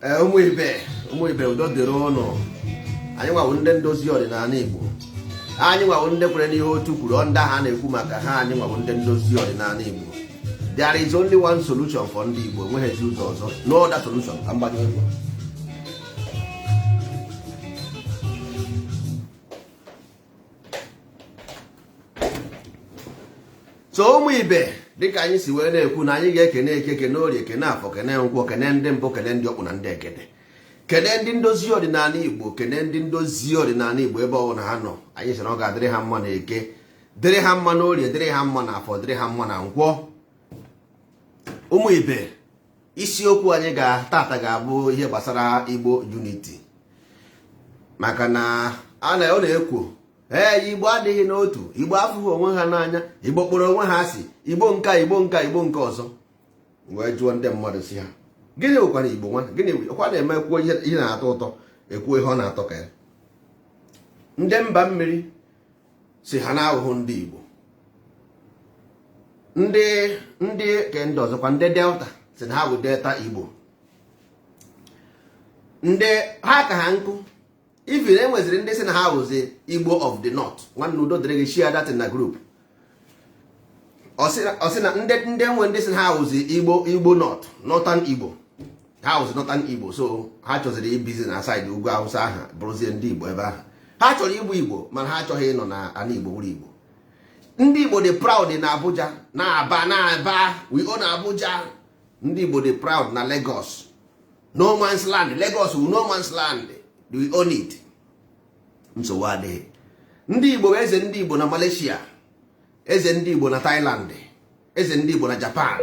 ụmụ ibe udo dịrị ụnụ. Anyị nwawo ndị ndozi ọdịnala Igbo, anyị nwawo ndị kwere n'ihe otu kwuru, ndị ha na-ekwu maka ha. Anyị nwawo ndị ndozi ọdịnala Igbo. There is only one solution for ndị Igbo, enweghịzi ụzọ ọzọ. No other solution. Ka mgbanye egwu. So ụmụ ibe, dịka anyị si wee na-ekwu na anyị ga-ekene eke, kene orie, kene afọ, kene nkwọ, kene ndị mbụ, kene ndị ọkpụ na ndị ekene, kene ndị ndozi ọdịnala Igbo, kene ndị ndozi ọdịnala Igbo ebe ọbụla ha nọ. Anyị sị na ọ ga-adịrị ha mma na eke, dịrị ha mma na orie, dịrị ha mma na afọ, dịrị ha mma na nkwọ. Ụmụ ibe, isiokwu anyị tata ga-abụ ihe gbasara Igbo Unity, maka na ọ na-ekwu Igbo adịghị n'otu, Igbo afụghị onwe ha n'anya, Igbo kpọrọ onwe ha asị, Igbo nka, Igbo nka, Igbo nke ọzọ. Wee jụọ ndị mmadụ si ha, gịnị bụkwara Igbo nwa? Gịnị kwa na-eme kwuo ihe na-atọ ụtọ, ekwuo ihe ọ na-atọ ka ya? Ndị mba mmiri si ha na-ahụhụ ndị Igbo, ndị ke ndị ọzọkwa, ndị Delta si na ha bụ Delta Igbo, ndị ha ka ha nkụ. Even enweziri ndị si na ha wụzi Igbo of the North. Nwanne udo dịrị gị, share that na group. Ọ sị na ndị enwe ndị si na ha wụzi Igbo North, Northern Igbo, ha wụzi Northern Igbo. So ha chọziri ibizi na side ugwu Awụsa aha bụrụzie ndị Igbo ebe ahụ. Ha chọrọ igbu Igbo mana ha achọghị ịnọ na ala Igbo wuru Igbo. Ndị Igbo dị proud na Abuja, na Aba, we own Abuja. Ndị Igbo dị proud na Lagos, no man's land. Lagos wu no man's land, we own it. Nsogbu adịghị. Ndị Igbo eze ndị Igbo na Malaysia, eze ndị Igbo na Thailand, eze ndị Igbo na Japan.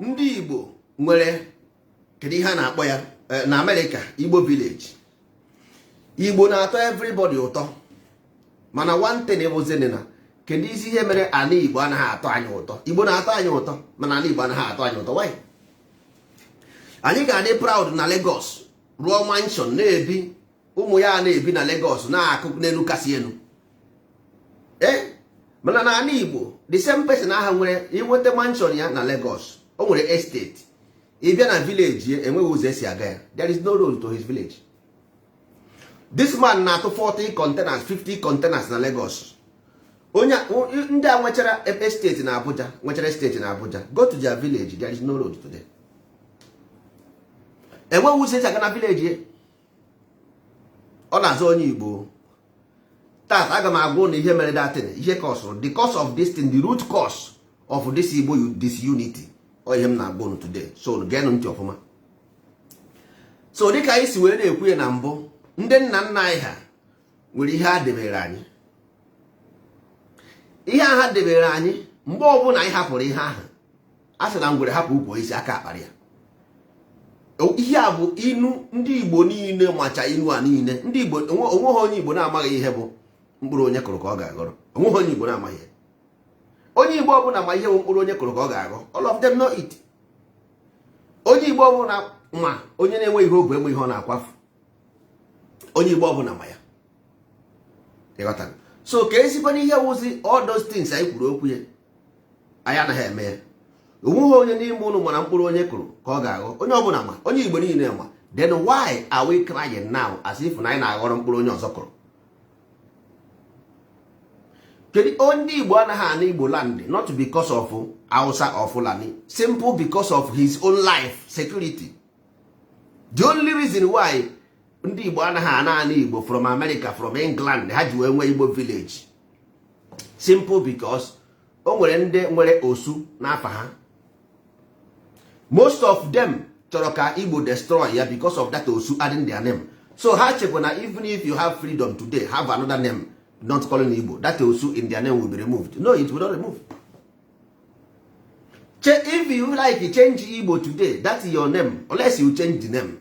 Ndị Igbo nwere kedu ihe a na-akpọ ya na America, Igbo village. Igbo na-atọ everybody ụtọ, mana one thing bụzini na kedu isi ihe mere ala Igbo anaghị atọ anyị ụtọ? Igbo na-atọ anyị ụtọ mana ala Igbo anaghị atọ anyị ụtọ. Why? Anyị ga-adị proud na Lagos, rụọ mansion, na-ebi ụmụ ya na-ebi na Lagos, na-akụ n'elu kasị elu. Mana na ala Igbo the same person aha nwere inweta mansion ya na Lagos, o nwere estate, ịbịa na village ya enweghị ụzọ esi aga ya. There is no road to his village. This man na-atụ 40 containers, 50 containers na Lagos. Onye ndị a nwechara estate na Abuja, nwechara estate na Abuja, go to their village, there is no road to them. Enweghị ụzọ esi aga na village ya. Ọ na-azụ onye Igbo. Tata aga m agwa na ihe mere datin, ihe kọsụrụ, the cause of this thing, the root cause of this Igbo disunity. Ọ ihe m na-agwa unu today. So geenụ ntị ọfụma. So dịka anyị si wee na-ekwu ya na mbụ, ndị nna nna anyị ha nwere ihe ha debere anyị. Ihe ha debere anyị mgbe ọbụla anyị hapụrụ ihe ahụ, a sị na ngwere hapụ ukwu isi aka akparị ya. Ihe a bụ inu ndị Igbo niile macha inu a niile. Ndị Igbo onweghị onye Igbo na-amaghị ihe bụ mkpụrụ onye kụrụ ka ọ ga-aghọrọ. Onweghị onye Igbo na-amaghị ihe. Onye Igbo ọbụla ma ihe bụ mkpụrụ onye kụrụ ka ọ ga-aghọ. All of them know it. Onye Igbo ọbụla ma onye na-enwe ihe obu enwe ihe ọ na-akwafu. Onye Igbo ọbụla ma ya. Ịghọtara? So ka ezigbo ihe wụzi all those things anyị kwuru okwu ya, anyị anaghị eme ya. Onweghị onye n'ime ụnụ mara mkpụrụ onye kụrụ ka ọ ga-aghọ. Onye ọbụla ma, onye Igbo niile ma. Then why are we crying now as if na anyị na-aghọrọ mkpụrụ onye ọzọ kụrụ? Kedu onye Igbo anaghị ana Igbo land not because of Hausa or Fulani, simple because of his own life security. The only reason why ndị Igbo anaghị ana Igbo from America, from England, ha ji wee nwee Igbo village, simple because o nwere ndị nwere osu n'afa ha. Most of them chọrọ ka Igbo destroy ya because of that osu adding their name. So ha chekwa na even if you have freedom today, have another name not calling Igbo, that osu in their name will be removed. No, it will not remove. If you like change Igbo today, that's your name, unless you change the name.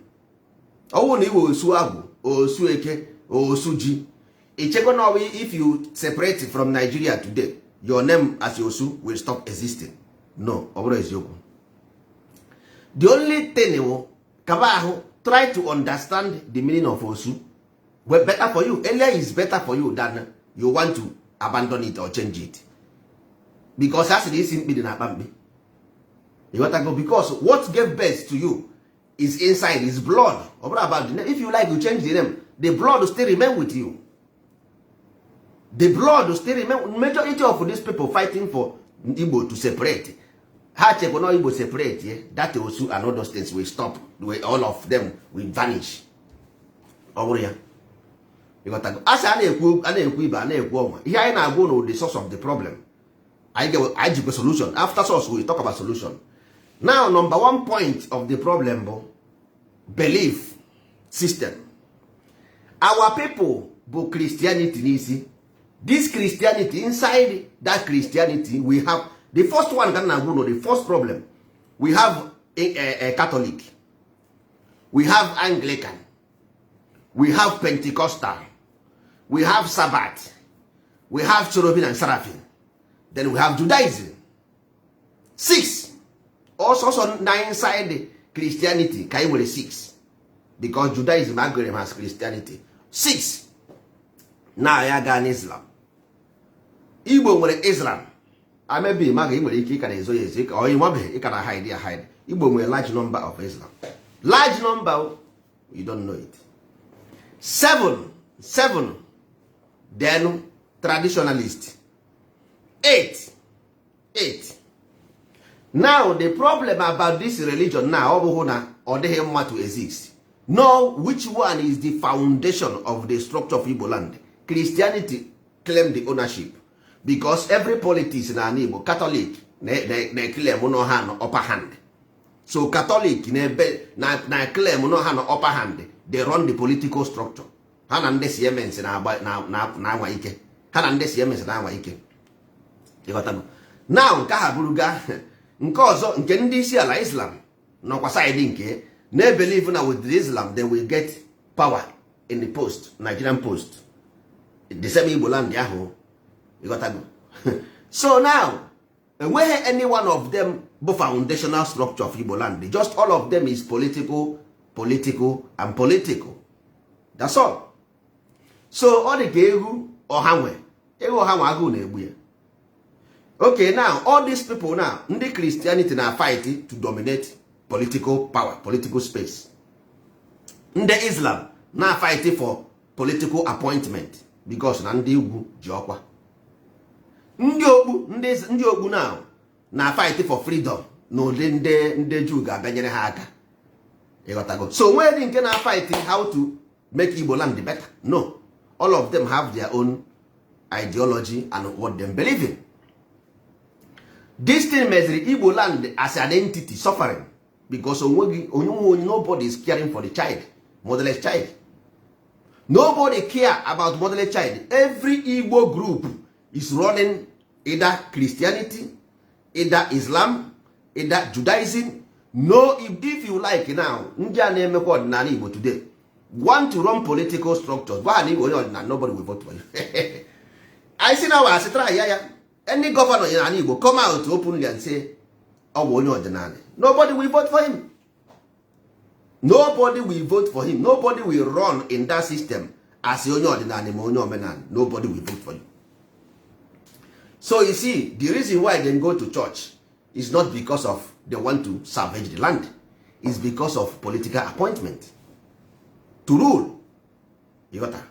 Ọwụ na Igbo osu agwụ, osu eke, osu ji. Ichekwa na if you separate from Nigeria today, your name as Osu will stop existing. No, ọ bụrụ eziokwu. The only thing kaba ahụ, try to understand the meaning of Osu. Well, better for you. Earlier is better for you than you want to abandon it or change it. Because that's the isi mkpi dị na akpa mkpi. You want to go because what gave birth to you is inside, is blood. About the name. If you like, you change the name. The blood will still remain with you. The blood will still remain. Majority of these people fighting for Igbo to separate. Ha check no Igbo separate, yeah? That also and all those things will stop. All of them will vanish. Over here. You got to go. As I na-ekwu ibe, I na-ekwu ọnwa. Ihe anyị na-agwụ no the source of the problem. I give a solution. After source, we talk about solution. Now, number one point of the problem, belief system. Our people, but Christianity, nisi. This Christianity, inside that Christianity, we have the first one. The first problem, we have a Catholic, we have Anglican, we have Pentecostal, we have Sabbath, we have Cherubim and Seraphim, then we have Judaism. 6. Also, 9 inside Christianity, Kai were 6. Because Judaism algorithm has Christianity. 6. Now I got Islam. Igbo nwere Islam. I may be maga nwere ike ịka na-ezo ya ezo or ịnwabeghị ịka na hide. Igbo nwere large number of Islam. Large number, you don't know it. 7. Then traditionalist. 8. Now the problem about this religion now, or they have to exist. Know which one is the foundation of the structure of Igbo land. Christianity claim the ownership because every politician in Igbo, Catholic, they claim no hand upper hand. So Catholic na claim no hand upper hand. They run the political structure. Hanande Siemens na anwa ike. Hanande Siemens na anwa ike. Now nke ha buruga nke ọzọ nke ndị isi ala Islam nọkwa side nke na believe na with the Islam they will get power in the post, Nigerian post, the same Igbo land ahụ. So now enweghị any one of them bụ foundational structure of Igbo land. Just all of them is political and political. That's all. So ọ dị ka egwu ọha nwe agụụ na-egbu ya. Okay, now all these people now, ndị Christianity na fight to dominate political power, political space. Ndị Islam na fight for political appointment because na ndị ugwu ji ọkwa. Ndị okpu now na fight for freedom na ụdị ndị Jew ga-abịanyere ha aka. Ịghọtago? So nwere nke na fight how to make Igbo land better. No, all of them have their own ideology and what they believe in. This thing measures Igbo land as an entity suffering because nobody is caring for the child, motherless child. Nobody care about motherless child. Every Igbo group is running either Christianity, either Islam, either Judaism. No, if you like now, Igbo today want to run political structures. Nobody will vote for you. I see now as a try. Any governor in Igbo come out openly and say, "Oh, nobody will vote for him. Nobody will vote for him. Nobody will run in that system as nobody will vote for you." So you see, the reason why they go to church is not because of they want to salvage the land. It's because of political appointment to rule. You got that?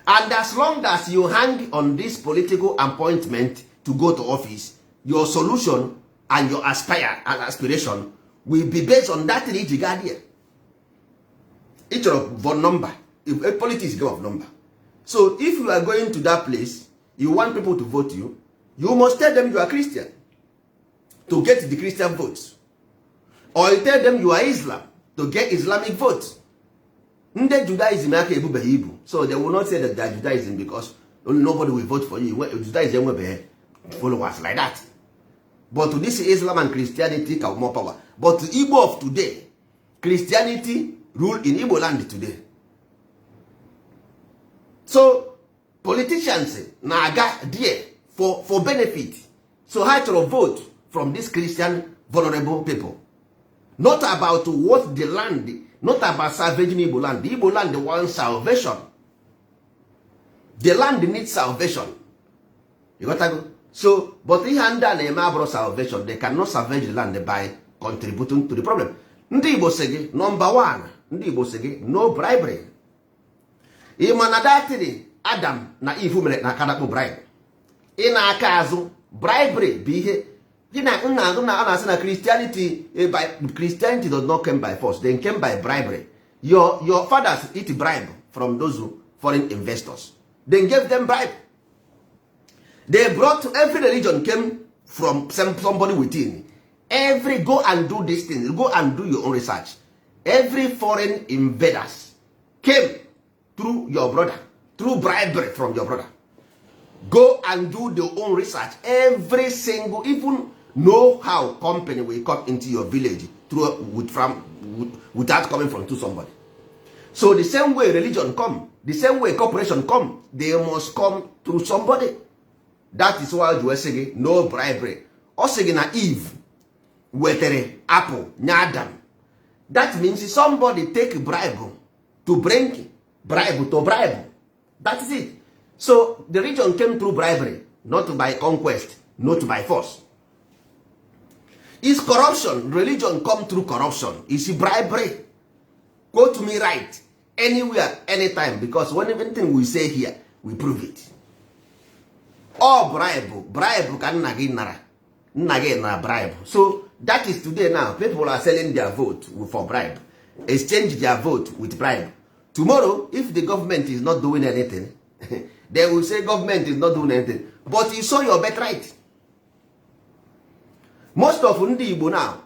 And as long as you hang on this political appointment to go to office, your solution and your aspiration will be based on that regard. Each of one number. If a politics is of number. So if you are going to that place, you want people to vote you, you must tell them you are Christian to get the Christian votes. Or you tell them you are Islam to get Islamic votes. Nde Judaism aka ebubeghị ibu. So they will not say that they are Judaism because nobody will vote for you. Judaism will be followers like that. But to this Islam and Christianity have more power. But to Igbo of today, Christianity rule in Igbo land today. So politicians naga there for benefit. So how to vote from this Christian vulnerable people. Not about what the land, not about salvaging Igbo land. The Igbo land wants salvation. The land needs salvation. You got to go. So, but ihe ndị a na-eme abụrụ salvation, they cannot salvage the land by contributing to the problem. ndị Igbo sị gị nọmba 1, ndị Igbo sị gị no bribery. Ị ma na datịrị Adam na Eve mere na akadakpụ bribe. Ị na-aka azụ bribery bụ ihe gị na nna azụ na a na-asị na Christianity does not come by force, they came by bribery. Your fathers eat bribe from those foreign investors. They gave them bribe. They brought, every religion came from somebody within. Every, go and do this thing, go and do your own research. Every foreign invaders came through your brother, through bribery from your brother. Go and do their own research. Every single, even know how company will come into your village through without coming from to somebody. So the same way religion come, the same way corporation come, they must come through somebody. That is why you say no bribery. O say na Eve wetere apple nye Adam. That means somebody take bribe to bring bribe to bribe. That is it. So the religion came through bribery, not by conquest, not by force. Is corruption. Religion come through corruption. Is bribery. Quote me right. Anywhere, anytime. Because when anything we say here, we prove it. All bribe can nara bribe. So that is today now. People are selling their vote for bribe. Exchange their vote with bribe. Tomorrow, if the government is not doing anything, they will say government is not doing anything. But you saw your birthright. Most of ndị Igbo now,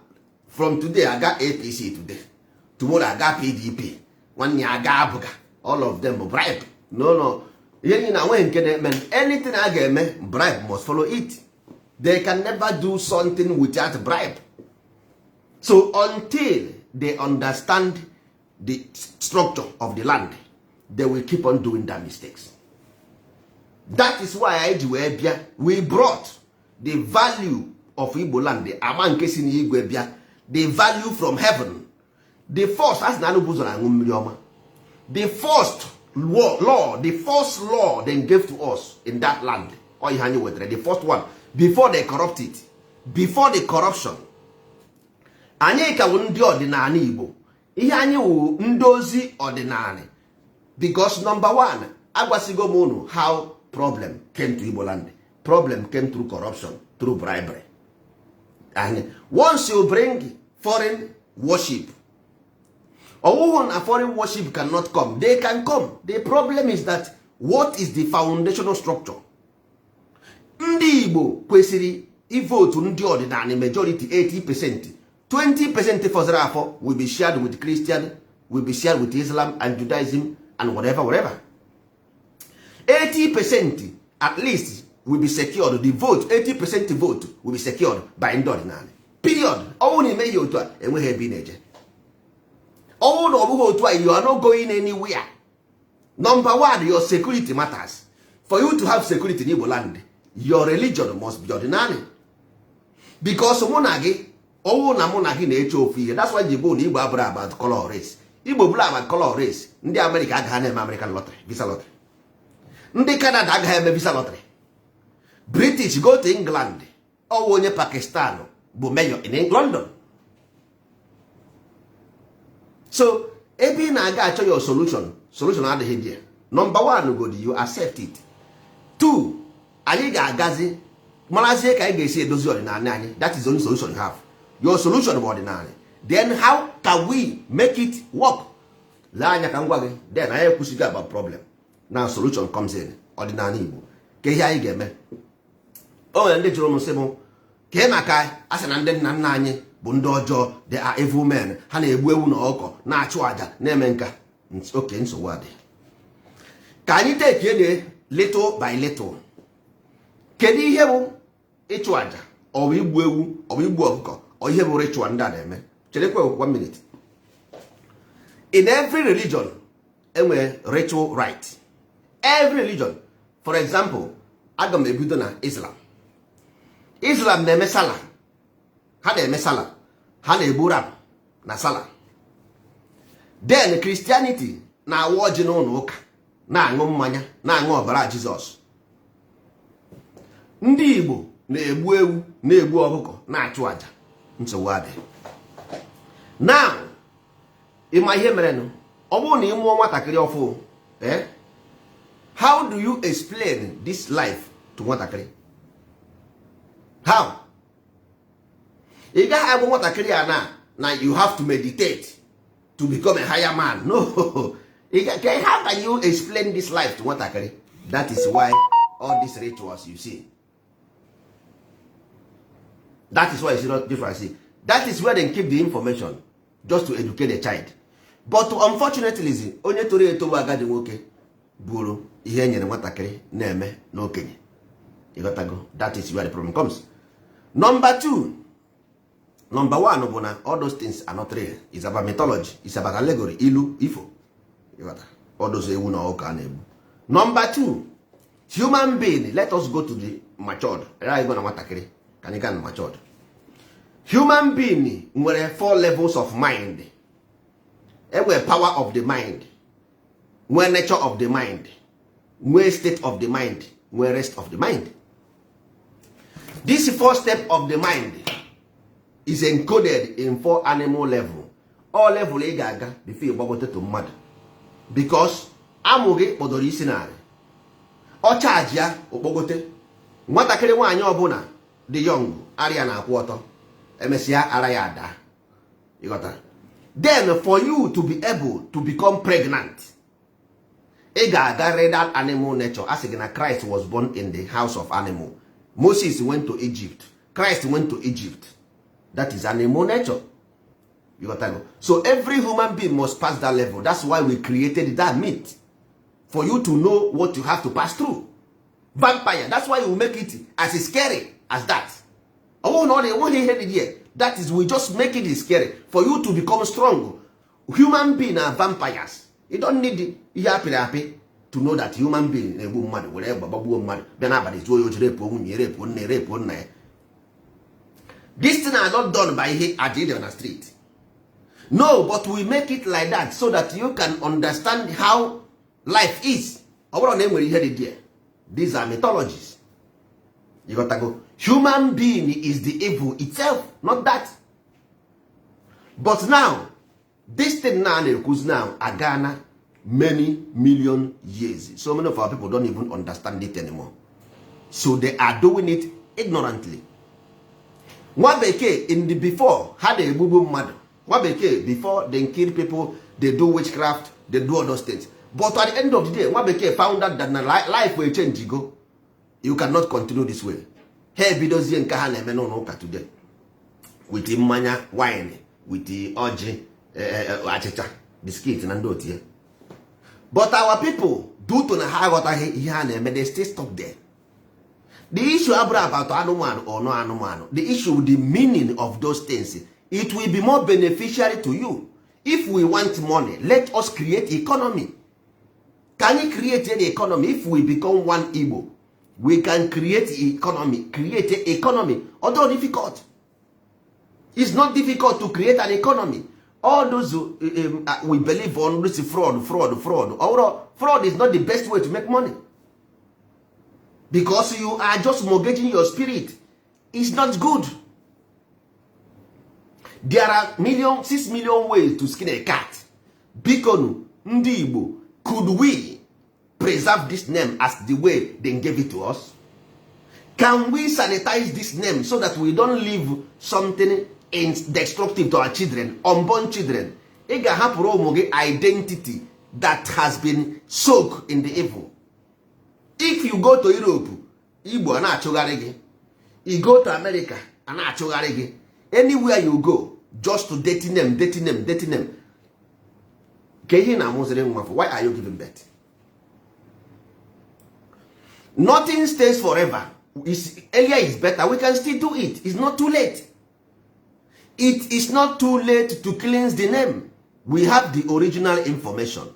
from today I got APC today. Tomorrow I got PDP. One year I got Abuga. All of them bribe. No. Anything I get, bribe must follow it. They can never do something without bribe. So until they understand the structure of the land, they will keep on doing their mistakes. That is why we brought the value of Igbo land, the value from heaven. The first, the first law, the first law they gave to us in that land, the first one, before they corrupt it, before the corruption. Anyị ka ndị ọdịnala Igbo, ihe anyị wụ ndozi ọdịnala. Because number 1, agwasigo m unu how problem came to Igbo land. Problem came through corruption, through bribery. And once you bring foreign worship, or a foreign worship cannot come, they can come. The problem is that what is the foundational structure? Ndị Igbo kwesịrị ivote ndị ọdịnala majority 80%. 20% for Zerafo will be shared with Christian, will be shared with Islam and Judaism and whatever. 80% at least will be secured. The vote, 80% vote will be secured by ndị ọdịnala. Period. All in may otu a enweghị ebe na-eje. All na ọbụghị otu a, you are not going anywhere. Number 1, your security matters. For you to have security in Igbo land, your religion must be ordinary. Because mụ na gị, ọwụ na mụ na gị na-eche ofu ihe. That's why Igbo na Igbo abụrụ about color race. Igbo bụrụ about color race. Ndị America agaghị na-eme American lottery, visa lottery. Ndị Canada agaghị eme visa lottery. British go to England. Ọwụ onye Pakistan bụ mayor in London. So ebe ị na-aga achọ your solution adịghị dị. Number 1 go you accept it. 2, anyị ga-agazi marazie ka anyị ga-esi edozi ọdịnala anyị. That is the only solution you have. Your solution bụ ọdịnala. Then how can we make it work? Lee anya ka ngwa gị. Then anyị ekwusigo about problem. Now solution comes in. Ọdịnala Igbo. Ka ihe anyị ga-eme. O nwere ndị jụrụ m sị m, ka maka asị na ndị nna nna anyị bụ ndị ọjọọ, they are evil men. Ha na-egbu ewu na ọkọ, na-achụ aja, na-eme nka. Okay, nsogbu adị. Ka anyị take little by little. Kedu ihe bụ ịchụ aja? Ọ bụ igbu ewu, ọ bụ igbu ọkụkọ, ọ ihe bụ ritual ndị a na-eme? Cherekwa 1 minute. In every religion, enwere ritual right. Every religion. For example, aga m ebido na Islam. Islam na-eme sala. Ha na-eme sala. Ha na-egbu ram na sala. Then Christianity na-awa ọjị n'ụlọ ụka, na-aṅụ mmanya, na-aṅụ ọbara Jizọs. Ndị Igbo na-egbu ewu, na-egbu ọkụkọ, na-achụ aja. Nsogbu adị. now ịma ihe mere nụ ọ bụrụ na ị mụọ nwatakịrị ọfụ how do you explain this life to nwatakịrị? How? Ị gaghị agwa nwatakịrị a na you have to meditate to become a higher man. No. How can you explain this life to nwatakịrị? That is why all these rituals you see. That is why you see not different. See, that is where they keep the information just to educate the child. But unfortunately, onye toro eto agadi nwoke bụrụ ihe nyere nwatakịrị na-eme n'okenye. You got to go. That is where the problem comes. Number 2. Number 1 bụ na all those things are not real. It's about mythology. It's about allegory. Ilu, ifo. You got all those ewu na ọka na-egbu. Number 2. Human being. Let us go to the matured. Right, go na nwatakịrị. Can you get matured? Human being nwere 4 levels of mind. Enwere power of the mind. Nwere nature of the mind. Nwere state of the mind. Nwere rest of the mind. This 4 step of the mind is encoded in 4 animal level. All level ị ga-aga before you gbagote to mmadụ. Because amụ gị kpọdoro isi narị. Ọ charge ya okpogote. Nwatakịrị nwaanyị ọbụla dị young arịa na-akwụ ọtọ. Emesịa ara ya ada. You got that? Then for you to be able to become pregnant, ị ga-aga read that animal nature. As again, Christ was born in the house of animal. Moses went to Egypt. Christ went to Egypt. That is animal nature. You got that? So every human being must pass that level. That's why we created that myth. For you to know what you have to pass through. Vampire. That's why we make it as scary as that. Oh no, they won't hear it here. That is, we just make it scary. For you to become strong. Human beings are vampires. You don't need happy to know that human being na-egbu mmadụ were gbagbuo mmadụ bịa n'abalị zuo ya ojiri epu nwunye erepu nne erepu nna ya. This thing are not done by at the on the street. No, but we make it like that so that you can understand how life is. Ọ bụrụ na enwere ihe dị there. These are mythologies. You got to go. Human being is the evil itself, not that. But now, this thing now now agana many million years. So many of our people don't even understand it anymore. So they are doing it ignorantly. Nwa bekee in the before had a bubu mad. Nwa bekee before they kill people, they do witchcraft, they do all those things. But at the end of the day, Nwa bekee found out that life will change. You go, you cannot continue this way. Hey, bidozie nke ha na-eme n'ụka today with mmanya wine, with the ọjị achịcha biscuit na ndị otu ya. But our people, due to na ha aghọtaghị ihe ha na-eme, they still stop there. The issue about anụmanụ or no anụmanụ, the issue, the meaning of those things, it will be more beneficial to you. If we want money, let us create economy. Can you create an economy? If we become one Igbo, we can create economy, although difficult. It's not difficult to create an economy. All those we believe on this fraud. Fraud is not the best way to make money. Because you are just mortgaging your spirit. It's not good. There are 6 million ways to skin a cat. Bikonu, ndị Igbo, could we preserve this name as the way they gave it to us? Can we sanitize this name so that we don't leave something destructive to our children, unborn children? Ị ga-ahapụrụ ụmụ gị identity that has been soaked in the evil. If you go to Europe, Igbo na-achụgharị gị. You go to America, na-achụgharị gị. Anywhere you go, just to dating them. Why are you giving birth? Nothing stays forever. Earlier is better. We can still do it. It's not too late. It is not too late to cleanse the name. We have the original information.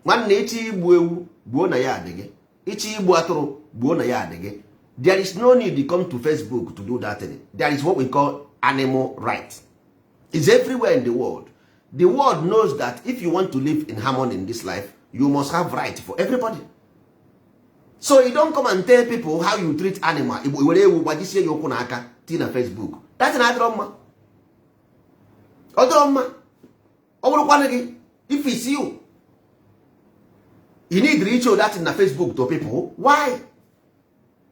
Nwanne echi igbu ewu gbuo na ya adịghị. Echi igbu atụrụ gbuo na ya adịghị. There is no need to come to Facebook to do that thing. There is what we call animal rights. It's everywhere in the world. The world knows that if you want to live in harmony in this life, you must have right for everybody. So you don't come and tell people how you treat animal. Were ewu gbajisie ya okwu n'aka tii na Facebook. That's an adroma. ọ dịrọ mma. Ọ bụrụkwana gị, if it's you need to reach that na Facebook to people. Why?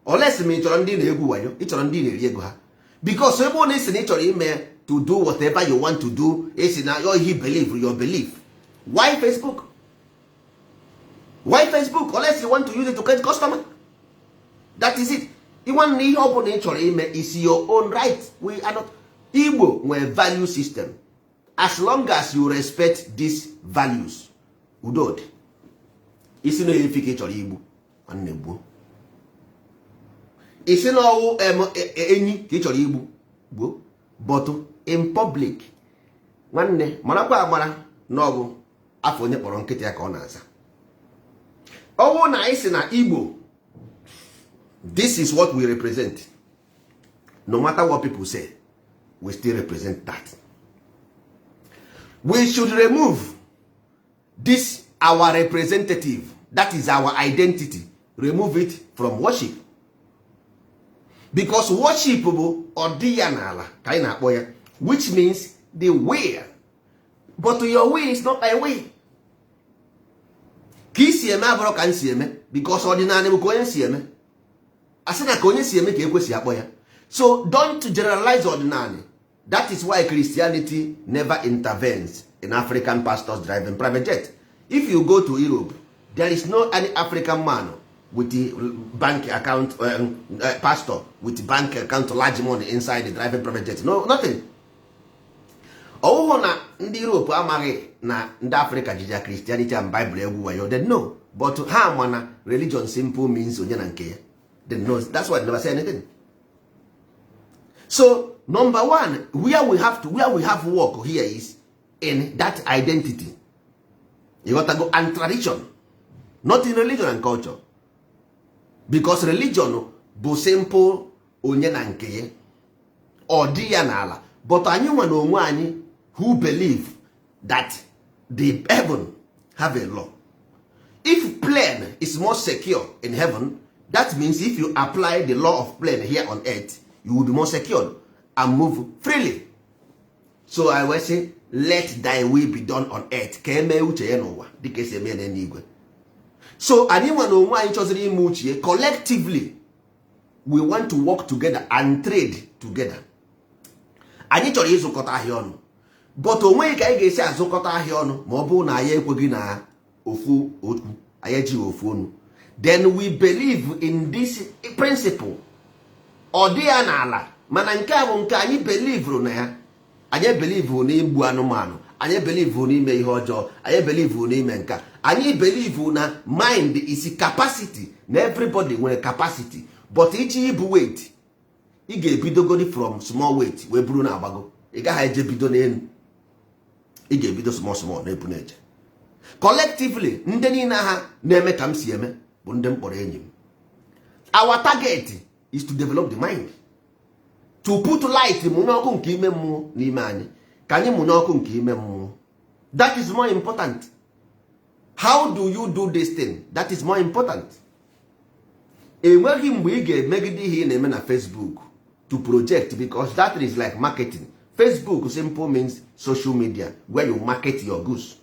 Unless me ị chọrọ ndị na-egwu wayo, ị chọrọ ndị na-eri ego ha. Because ebe ọ na-esi na ị chọrọ ime to do whatever you want to do, esi na you believe your belief. Why Facebook? Why Facebook? Unless you want to use it to get customer. That is it. You want na ihe ọ bụla ị chọrọ ime is your own right. We are not. Igbo nwere value system. As long as you respect these values, udod isi na efi ka ị chọrọ igbu nwanne gbuo. Isi na ọwụ enyi ka ị chọrọ igbu gbuo. But in public, nwanne marakwa amara na ọ bụ afọ onye kpọrọ nkịtị ya ka ọ na-aza. Ọwụ na isi na Igbo, this is what we represent. No matter what people say, we still represent that. We should remove this our representative, that is our identity, remove it from worship. Because worship bụ ọdịyanala ka anyị na-akpọ ya, which means the way. But your way is not my way. Ka isi eme abụrụ ka nsi eme, because ọdịnala bụ ka onye si eme. Asị na ka onye si eme ka ekwesị akpọ ya. So don't generalize ordinary. That is why Christianity never intervenes in African pastors driving private jet. If you go to Europe, there is no any African man with the bank account, pastor with bank account large money inside the driving private jet. No, nothing. Ọwụhụ na ndị Europe amaghị na ndị Africa jija Christianity and Bible egwu wayo. They know. But ha mana religion simple means onye na nke ya. They know. That's why they never say anything. So number one, where we have work here is in that identity. You got to go and tradition, not in religion and culture. Because religion bụ simple onye na nke ya ọ dị ya n'ala. But anyị nwa na onwe anyị who believe that the heaven have a law. If plane is more secure in heaven, that means if you apply the law of plane here on earth, you will be more secure and move freely. So I will say, let thy will be done on earth. Ka eme uche ya n'ụwa dịka esi eme n'eluigwe. So anyị nwa na onwe anyị chọziri ime uche collectively, we want to work together and trade together. Anyị chọrọ ịzụkọta ahịa ọnụ, but onweghị ka anyị ga-esi azụkọta ahịa ọnụ ma ọ bụrụ na anyị ekweghị na ofu okwu, anyị ejighị ofu ọnụ. Then we believe in this principle. Ọ dị ya n'ala, mana nke a bụ nke anyị believe na ya. Anyị believe na igbu anụmanụ, anyị believe na ime ihe ọjọọ, anyị believe na ime nka. Anyị believe na mind is capacity, na everybody nwere capacity. But ichi ibu weight, ị ga-ebidogodi from small weight wee buru na agbago. Ị gaghị eje bido n'elu, ị ga-ebido small na ebu na-eje. Collectively, ndị niile ha na-eme ka m si eme bụ ndị mkpọrọ enyi m. Our target is to develop the mind, to put light mụnye ọkụ nke ime mmụọ n'ime anyị, ka anyị mụnye ọkụ nke ime mmụọ. That is more important. How do you do this thing? That is more important. Enweghị mgbe ị ga-emegide ihe ị na-eme na Facebook to project, because that is like marketing. Facebook simple means social media where you market your goods.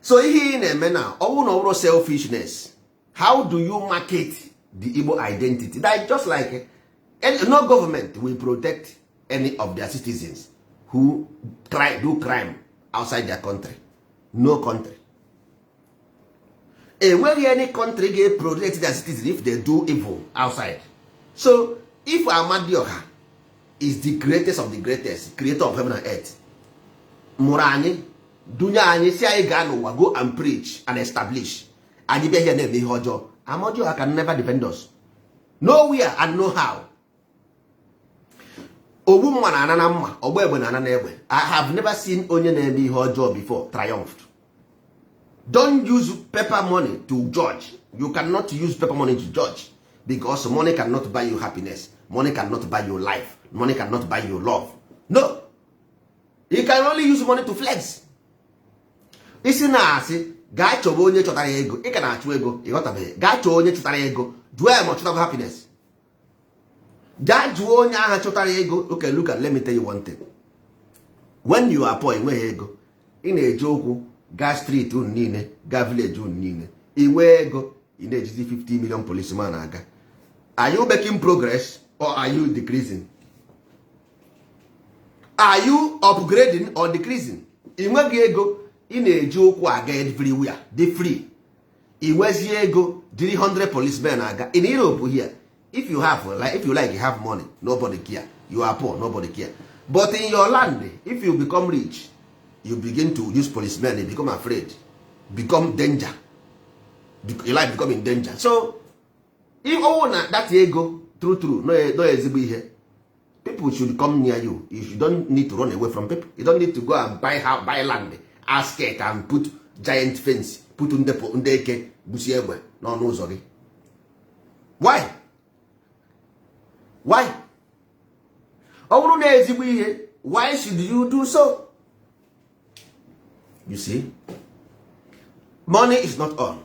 So ihe ị na-eme na ọ bụrụ na ọ bụrụ selfishness, how do you market the Igbo identity? That just like no government will protect any of their citizens who do crime outside their country. No country. Enweghị any country ga-protect their citizens if they do evil outside. So if Amadioha is the greatest of the greatest, creator of heaven and earth, mụrụ anyị, dunye anyị, si anyị gaa n'ụwa, go and preach and establish, anyị bịa here na-eme ihe ọjọọ, Amadioha can never defend us. Nowhere and no how. Ogbu mma na ana na mma, ọgba egbe na ana na egbe. I have never seen onye na-eme ihe ọjọọ before triumphed. Don't use paper money to judge. You cannot use paper money to judge, because money cannot buy you happiness. Money cannot buy you life. Money cannot buy you love. No. You can only use money to flex. Isi na asị, gaa chọba onye chọtara ego. Ị ka na-achụ ego, ịghọtabeghị. Gaa chọọ onye chọtara ego. Jụọ ya ma ọ chọtago happiness. Gaa jụọ onye aha chọtara ego. Okay, look at, let me tell you one thing. when you are poor enweghị ego, ị na-eji ụkwụ gaa street unu niile, gaa village unu niile, ị nwee ego, ị na-ejizi 50 million policeman aga. Are you making progress or are you decreasing? Are you upgrading or decreasing? Ị nweghị ego, ị na-eji ụkwụ aga everywhere, dey free. Ị nwezie ego, jiri 100 policemen aga. In Europe here, if you like you have money, nobody care. You are poor, nobody care. But in your land, if you become rich, you begin to use policemen, you become afraid, become danger. You like becoming danger. So if all that ego, true, no ezigbo ihe, people should come near you. You don't need to run away from people. You don't need to go and buy land, ask cake and put giant fence, put ndị eke busi egbe n'ọnụ ụzọ gị. Why? Ọ bụrụ na ezigbo ihe, why should you do so? You see, money is not all.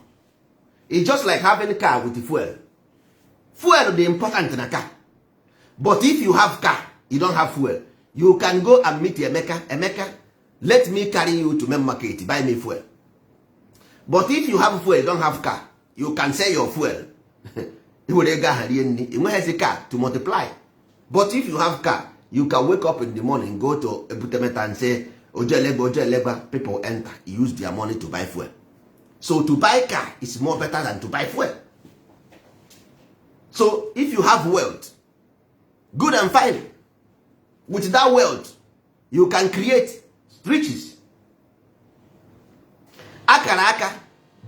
It's just like having a car with the fuel. Fuel is important in a car. But if you have car, you don't have fuel, you can go and meet Emeka, let me carry you to main market, buy me fuel. But if you have fuel, you don't have car, you can sell your fuel. You will have a car to multiply. But if you have car, you can wake up in the morning, go to Ebutemeta and say, Ojeleba, people enter, use their money to buy fuel. So to buy car is more better than to buy fuel. So if you have wealth, good and fine. With that wealth, you can create riches. Akaraka,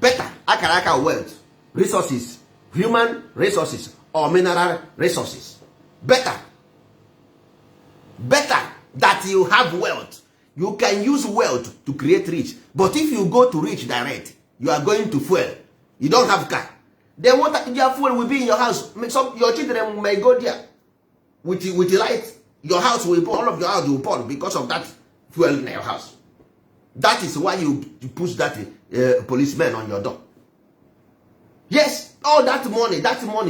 better. Akaraka wealth, resources, human resources or mineral resources. Better that you have wealth. You can use wealth to create rich. But if you go to rich direct, you are going to fuel. You don't have car. Then what your fuel will be in your house. Your children may go there with the light. Your house will burn. All of your house will burn because of that fuel in your house. That is why you push that policeman on your door. Yes, all that money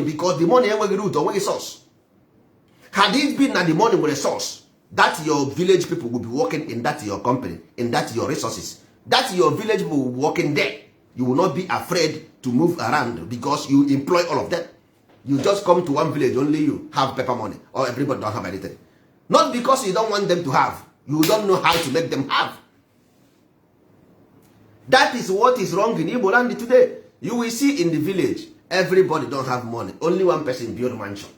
because the money enweghị root or source. Had it been that the money with a source, that your village people will be working in that your company, in that your resources, that your village people will be working there. You will not be afraid to move around because you employ all of them. You just come to one village, only you have paper money, or everybody don't have anything. Not because you don't want them to have, you don't know how to make them have. That is what is wrong in Igbo land today. You will see in the village, everybody don't have money. Only one person build mansion.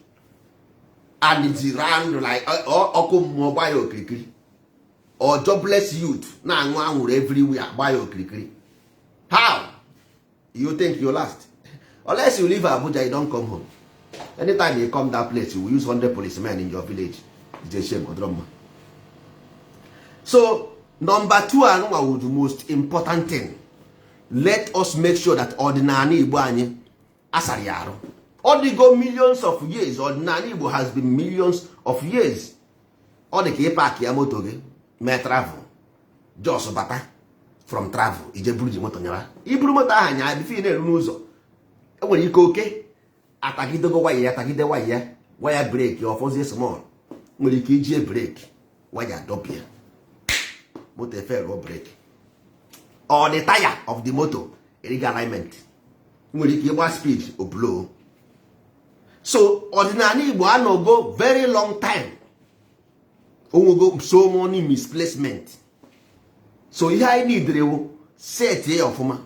And it's around like mobile krikiri or jobless youth na anwụ everywhere bio krikiri. How you think you last? Unless you leave Abuja, you don't come home. Anytime you come that place, you will use 100 policemen in your village. It's a shame. So number 2 and the most important thing, let us make sure that ordinary Igbo anyị asari arụ. Odigo millions of years, ordinary Igbo has been millions of years. Odike park ya moto gị, may travel, just bata from travel, ije buru ji moto nyara. Iburu moto aha nya bifo na-eru n'ụzọ. Enwere ike oke atagidego waya break ya ọfọzie small. Nwere ike iji break waya dọpịa. Moto efere break. Or the tire of the motor eriga alignment. Nwere ike ịgba speed o blow. So ordinary Igbo go very long time. Go so many misplacement. So ihe anyị need rewo set here ọfụma.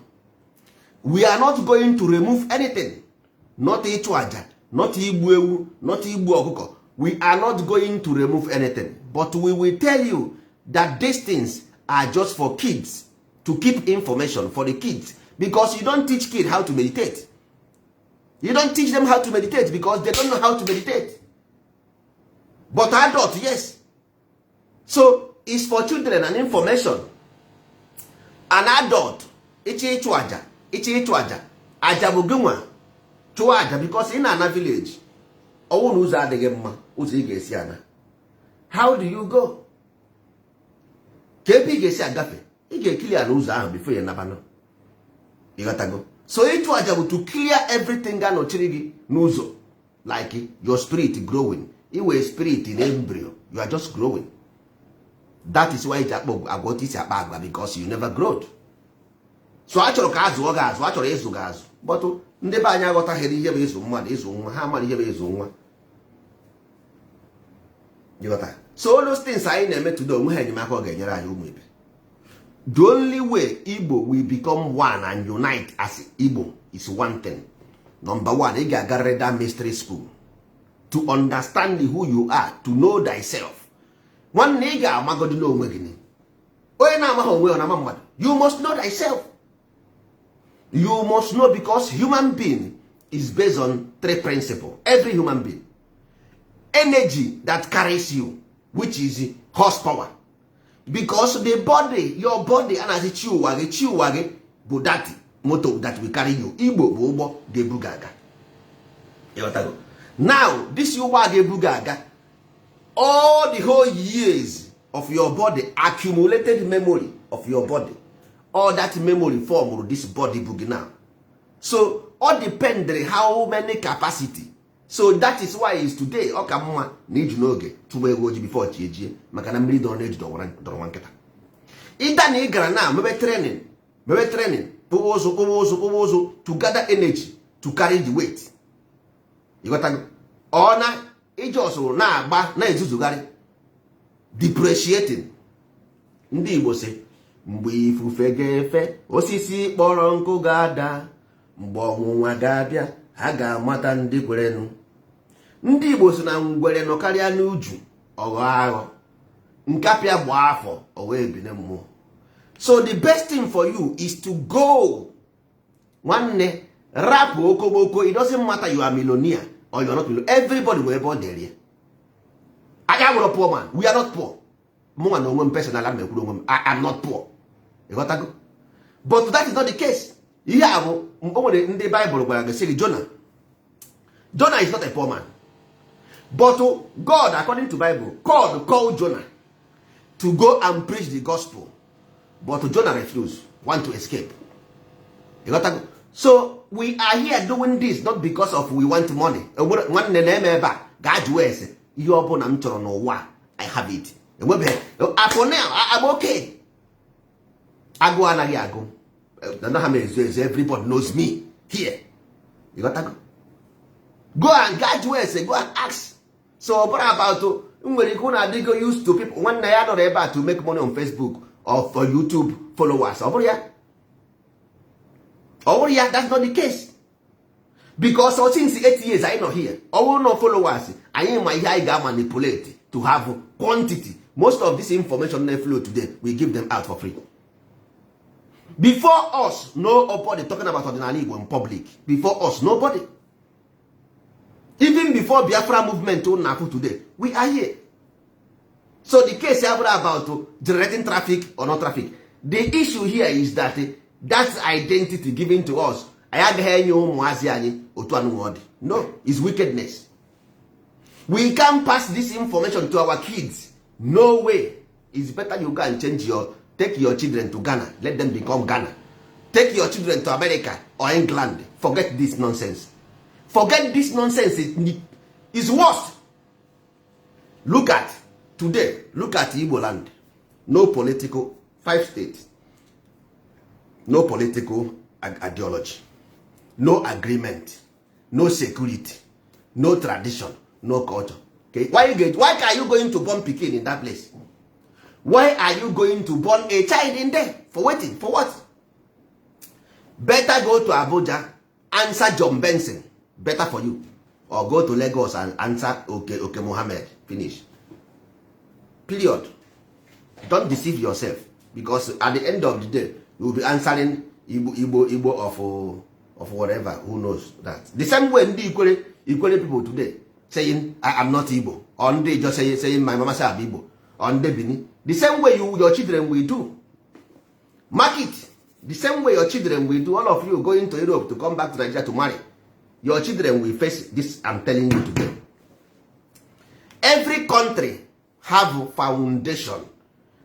We are not going to remove anything. Not ịchụ aja, not igbu ewu, not igbu ọkụkọ. We are not going to remove anything. But we will tell you that these things are just for kids, to keep information for the kids. Because you don't teach kids how to meditate. You don't teach them how to meditate because they don't know how to meditate. But adults, yes. So it's for children and information. An adult, ichi ịchụ aja, aja bụ gịnwa chụọ aja because in ana village, ọwụ na ụzọ adịghị mma, ụzọ ị ga-esi ana. How do you go? Ka ebe ị ga-esi agafe, ị ga-ekili ya n'ụzọ ahụ before you nabano. You got to go. So ịchụ aja bụ to clear everything ga-anọchiri gị n'ụzọ, like your spirit growing. Iwe spirit in embryo, you are just growing. That is why agwa isi akpa agwa, because you never growed. So a chọrọ ka azụọ gị azụ, a chọrọ ịzụ gị azụ, but ndị be anyị aghọtaghị ihe bụ ịzụ mmadụ, ịzụ nwa, ha mara ihe bụ ịzụ nwa. So all those things anyị na-eme today onwe ha enyemaka ọ ga-enyere anyị ụmụ ibe. The only way Igbo will become one and unite as Igbo is one thing. Number one, ị ga-agarịrị that mystery school to understand who you are, to know thyself. Nwanne ị ga-amagodi n'onwe gị. Onye na-amaghị onwe ọ na-ama mmadụ. You must know thyself. You must know, because human being is based on 3 principles. Every human being. Energy that carries you, which is horsepower. Because the body, your body, and as a chiwage, bụ that motor that will carry you. Igbo bụ ụgbọ ga-ebu aga. Now, this ụgbọ ga-ebu aga, all the whole years of your body, accumulated memory of your body, all that memory form this body book now. So all depend how many capacity. So that is why is today ọ ka mma na iju n'oge tụwa ego oji before chi ejie, maka na mmiri dọrọ na eji dọrọ nwa nkịta. Ịda na ị gara na mebe training kpụwa ụzụ to gather energy to carry the weight. You got ọ na ije ọsụrụ na-agba na-ezuzugharị, depreciating. Ndị Igbo sị mgbe ifufe ga-efe osisi kpọrọ nkụ ga-ada, mgbe ọnwụnwa ga-abịa ha ga-amata ndị kwerenụ. Ndị Igbo sị na ngwere nọ karịa n'uju ọghọ aghọ, nkapịa gba afọ ọghọ ebine mmụọ. So the best thing for you is to go. Nwanne, rapụ okomoko. It doesn't matter you are millionaire or you are not millionaire. Everybody will ever there. I am not a poor man. We are not poor. I am not poor. You got to go. But that is not the case. Here, in the Bible, where they say Jonah is not a poor man. But God, according to Bible, God called Jonah to go and preach the gospel. But Jonah refused, want to escape. You got to go. So we are here doing this not because of we want money. I have it. For now, I'm okay. I go and I go. Everybody knows me here. You got to go. Go and guide where go and ask. So what about when you go used to people when they are not able to make money on Facebook or for YouTube followers? Over here, that's not the case. Because since 8 years I not here. All no followers. I am my high manipulate to have quantity. Most of this information they flow today, we give them out for free. Before us, nobody talking about ordinary Igbo in public. Before us, nobody. Even before Biafra movement today, we are here. So the case about generating traffic or not traffic, the issue here is that that identity given to us, no, it's wickedness. We can't pass this information to our kids. No way. It's better you go and take your children to Ghana. Let them become Ghana. Take your children to America or England. Forget this nonsense. Forget this nonsense. It's worse. Look at today. Look at Igbo land. No political, 5 states. No political ideology. No agreement. No security. No tradition. No culture. Okay? Why are you going to born Pikin in that place? Why are you going to born a child in there? For waiting? For what? Better go to Abuja, answer John Benson. Better for you. Or go to Lagos and answer okay Mohammed. Finish. Period. Don't deceive yourself. Because at the end of the day, you will be answering Igbo of whatever. Who knows that? The same way the equally people today saying I am not Igbo. On day just saying my mama say I'm Igbo. On day Bini. The same way your children will do. Mark it. The same way your children will do. All of you going to Europe to come back to Nigeria to marry. Your children will face this. I'm telling you today. Every country have a foundation.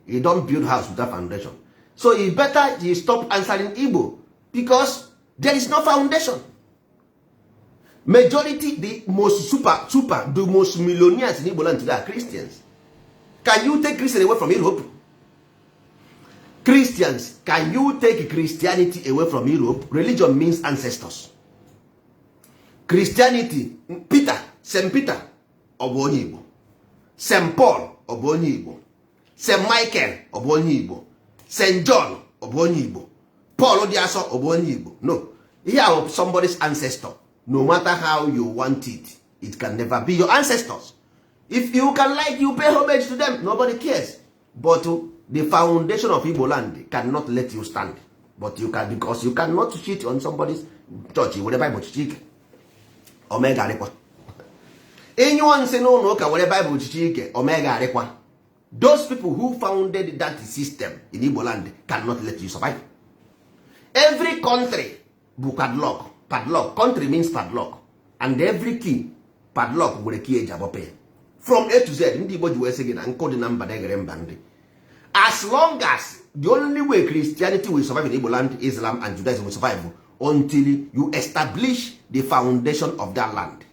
You don't build house without foundation. So you better you stop answering Igbo because there is no foundation. Majority, the most the most millionaires in Igbo land today are Christians. Can you take Christian away from Europe? Christians, can you take Christianity away from Europe? Religion means ancestors. Christianity, St. Peter ọ bụ onye Igbo, St. Paul ọ bụ onye Igbo, St. Michael ọ bụ onye Igbo, St. John ọ bụ onye Igbo, Paul dị asọ ọ bụ onye Igbo. No, here are somebody's ancestor. No matter how you want it, it can never be your ancestors. If you can like, you pay homage to them, nobody cares. But the foundation of Igbo land cannot let you stand. But you can, because you cannot cheat on somebody's church. Where the Bible chichike omega arịkwa. Anyone say no no ka where Bible chichike omega arịkwa. Those people who founded that system in Igbo land cannot let you survive. Every country bụ padlock. Country means padlock. And every key padlock nwere key eji agbape. From A to Z, ndị Igbo ji wee sị gị na nkụ dị na mba degere mba ndị. As long as the only way Christianity will survive in Igbo land, Islam and Judaism will survive until you establish the foundation of that land.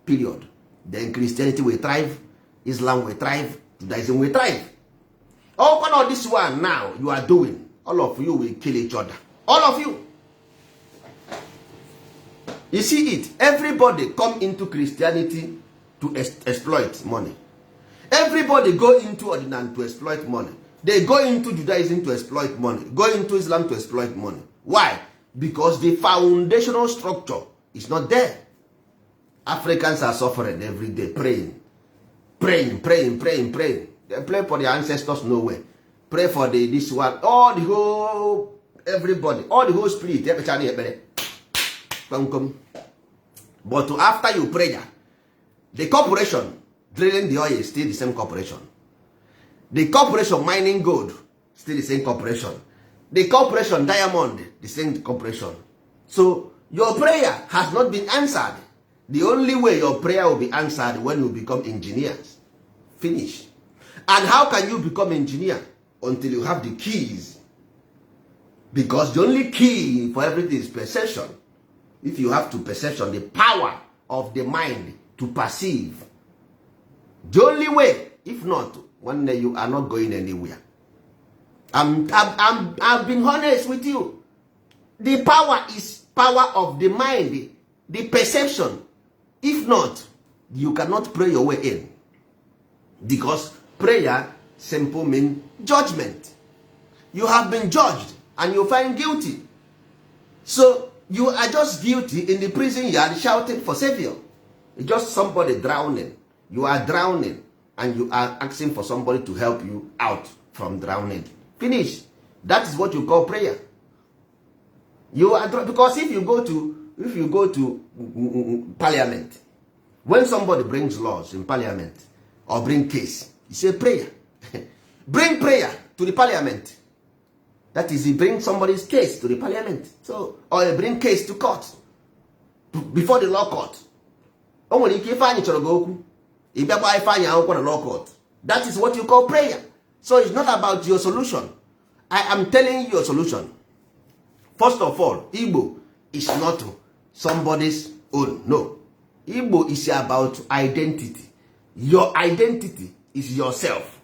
Period. Then Christianity will thrive, Islam will thrive, Judaism will thrive. All this one now you are doing, all of you will kill each other. All of you. You see it. Everybody come into Christianity to exploit money. Everybody go into ordinance to exploit money. They go into Judaism to exploit money. Go into Islam to exploit money. Why? Because the foundational structure is not there. Africans are suffering every day, praying. They pray for their ancestors nowhere. Pray for this one. All the whole, everybody, all the whole spirit. But after you pray, the corporation drilling the oil is still the same corporation. The corporation mining gold, still the same corporation. The corporation diamond, the same corporation. So your prayer has not been answered. The only way your prayer will be answered when you become engineers. Finish. And how can you become engineer? Until you have the keys. Because the only key for everything is perception. If you have to perception, the power of the mind to perceive. The only way, if not, one day you are not going anywhere. I've been honest with you. The power is power of the mind, the perception. If not, you cannot pray your way in. Because prayer simple means judgment. You have been judged and you find guilty. So you are just guilty in the prison yard shouting for savior. It's just somebody drowning. You are drowning and you are asking for somebody to help you out from drowning. Finish. That is what you call prayer. You are because if you go to parliament, when somebody brings laws in parliament or bring case, you say prayer. Bring prayer to the parliament. That is, he bring somebody's case to the parliament. So, or he bring case to court before the law court. O nwere ike ifeanyị chọrọ gị okwu, ị bịakwa ifeanyị akwụkwọ na law court. That is what you call prayer. So it's not about your solution. I am telling you your solution. First of all, Igbo is not somebody's own. No. Igbo is about identity. Your identity is yourself.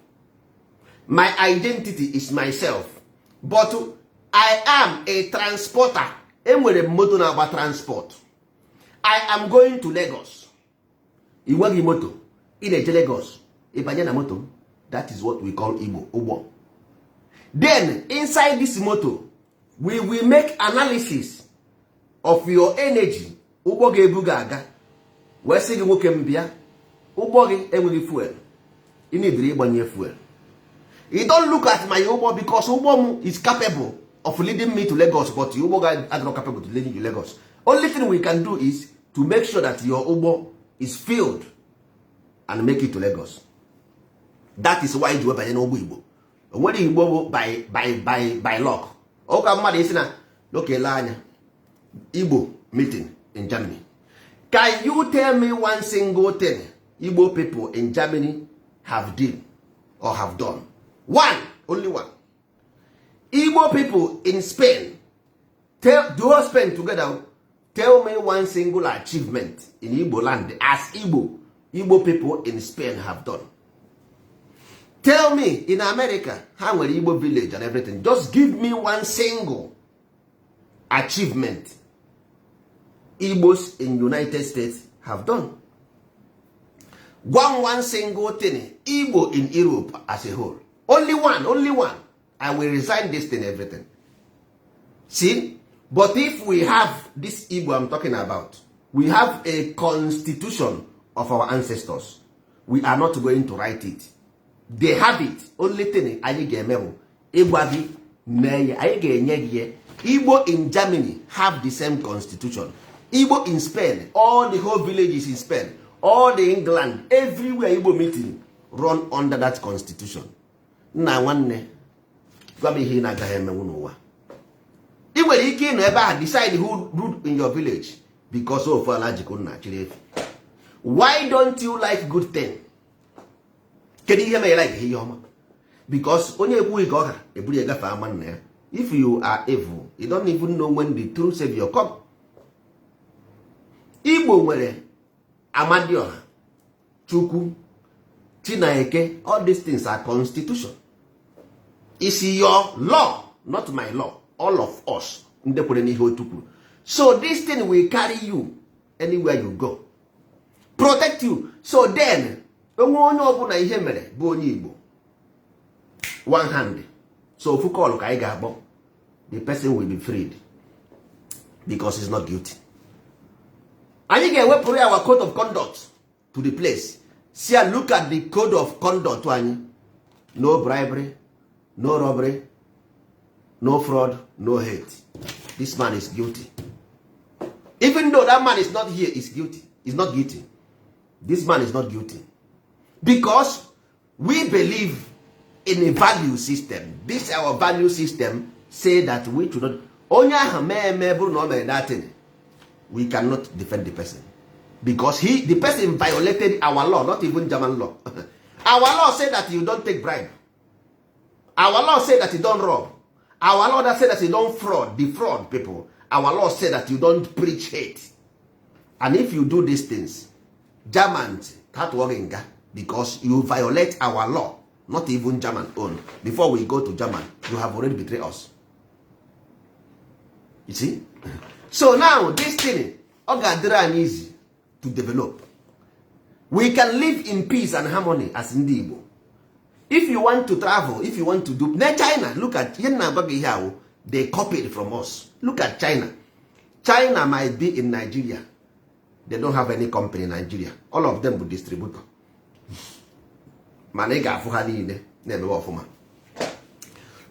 My identity is myself. But I am a transporter. Enwere moto na agba transport. I am going to Lagos. Iwagi moto. Ị Lagos. Ibanye na moto. That is what we call Igbo. Ugbo. Then inside this moto, we will make analysis of your energy. Ugbo ga-ebuga aga. Wee sị gị nwoke mbịa. Ugbo gị enweghị fuel. Ị na-ebiri ịgbanye fuel. You don't look at my Ugbo because Ugbo is capable of leading me to Lagos, but Ugbo guy is not capable to lead you to Lagos. Only thing we can do is to make sure that your Ugbo is filled and make it to Lagos. That is why you have an Igbo. When you Igbo by luck. Oka mmadụ isi na lokele anya Igbo meeting in Germany. Can you tell me one single thing Igbo people in Germany have did or have done? One, only one. Igbo people in Spain, do Spain together, tell me one single achievement in Igbo land as Igbo people in Spain have done. Tell me, in America, ha nwere Igbo village and everything. Just give me one single achievement Igbos in United States have done. One single thing Igbo in Europe as a whole. Only one. I will resign this thing, everything. See? But if we have this Igbo I'm talking about, we have a constitution of our ancestors. We are not going to write it. They have it. Only thing anyị ga-eme bụ ịgwa gị mee ya. Anyị ga-enye gị ya. Igbo in Germany have the same constitution. Igbo in Spain, all the whole villages in Spain, all the England, everywhere Igbo meeting run under that constitution. Nna nwanne gwa m ihe ị na-agaghị emenwu n'ụwa. Ị nwere ike ịnọ ebe a decide who rule in your village because of ala jikọ nna chiri efi. Why don't you like good thing? Kedu ihe mere like ihe ọma? Because onye ekwughị ka ọ ha eburu ya gafe ama nna ya. If you are evil, you don't even know when the true savior come. Igbo nwere Amadioha, Chukwu, Chineke, all these things are constitution. It's your law, not my law. All of us. So this thing will carry you anywhere you go. Protect you. So then, onye ọbụla ihe mere bụ onye Igbo. One hand. So if you call ka anyị ga-akpọ, the person will be freed because he's not guilty. Anyị ga-ewepụrụ our code of conduct to the place. See, look at the code of conduct anyị. No bribery, no robbery, no fraud, no hate. This man is guilty. Even though that man is not here, is guilty. He's not guilty. This man is not guilty. Because we believe in a value system. This our value system say that we should not. Onye ahụ mee bụrụ na o mere that thing, we cannot defend the person. Because the person violated our law, not even German law. Our law say that you don't take bribe. Our law say that you don't rob. Our law that say that you don't defraud people. Our law say that you don't preach hate. And if you do these things, Germans start worrying because you violate our law, not even German own. Before we go to German, you have already betrayed us. You see? So now this thing, ogadra easy to develop. We can live in peace and harmony as Ndi Igbo. If you want to travel, if you want to do China, look at here, they copied from us. Look at China. China might be in Nigeria. They don't have any company in Nigeria. All of them will distribute. Manega afuha niile na-emewe ọfụma.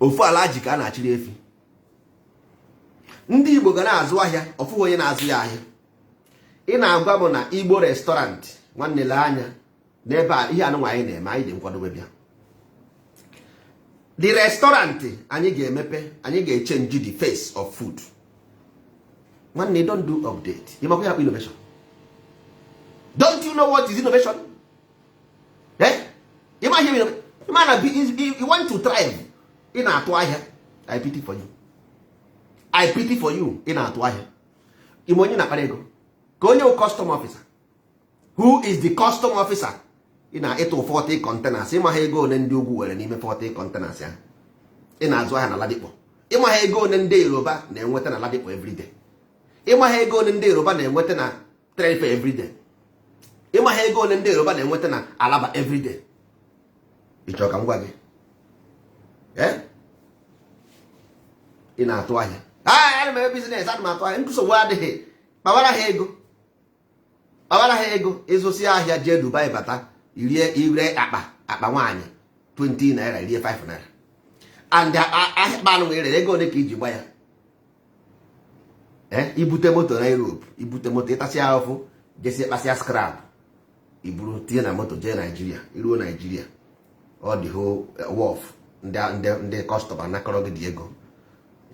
Ofu ala ji ka a na-achịrị efi. Ndị Igbo ga na-azụ ahịa, ọfụghị onye na-azụ ya ahịa. Ị na-agwa m na Igbo restaurant nwanne le anya n'ebe a ihe anụnwa anyị na-eme, anyị dị nkwadobe bịa. The restaurant anyị ga-emepe, anyị ga-echange the face of food. Nwanne don't do update. You must have innovation. Don't you know what is innovation? Eh? You might hear me. You want to thrive in atụ ahịa. I pity for you. I pity for you in atụ ahịa. Ime onye na-akpara ego. Ka onye custom officer. Who is the custom officer? Ị na-ịtụ 40 containers. Ịma ha ego ole ndị ugwu were n'ime 40 containers ya. Ị na-azụ ahịa na Ladipo. Ịma ha ego ole ndị Yoruba na-enweta na Ladipo everyday. Ịma ha ego ole ndị Yoruba na-enweta na Trefe everyday. Ịma ha ego ole ndị Yoruba na-enweta na Alaba everyday. Ịchọ ka m gwa gị. Ị na-atụ ahịa. Ana m eme business, ana m atụ ahịa. Nsogbu adịghị. Kpawara ha ego. Kpawara ha ego. Ịzụsi ahịa jee Dubai bata. Ire akpa nwaanyị 20 naira, irie 5 naira. And ahịa kpanụ nwere ego ole ka iji gba ya. Ibute moto na Europe. Ibute moto ịtasị ahụfụ. Jesi kpasịa scrap. Iburu tinye na moto jee Nigeria. Iruo Nigeria. All the whole wharf. Ndị customer nakọrọ gị dị ego.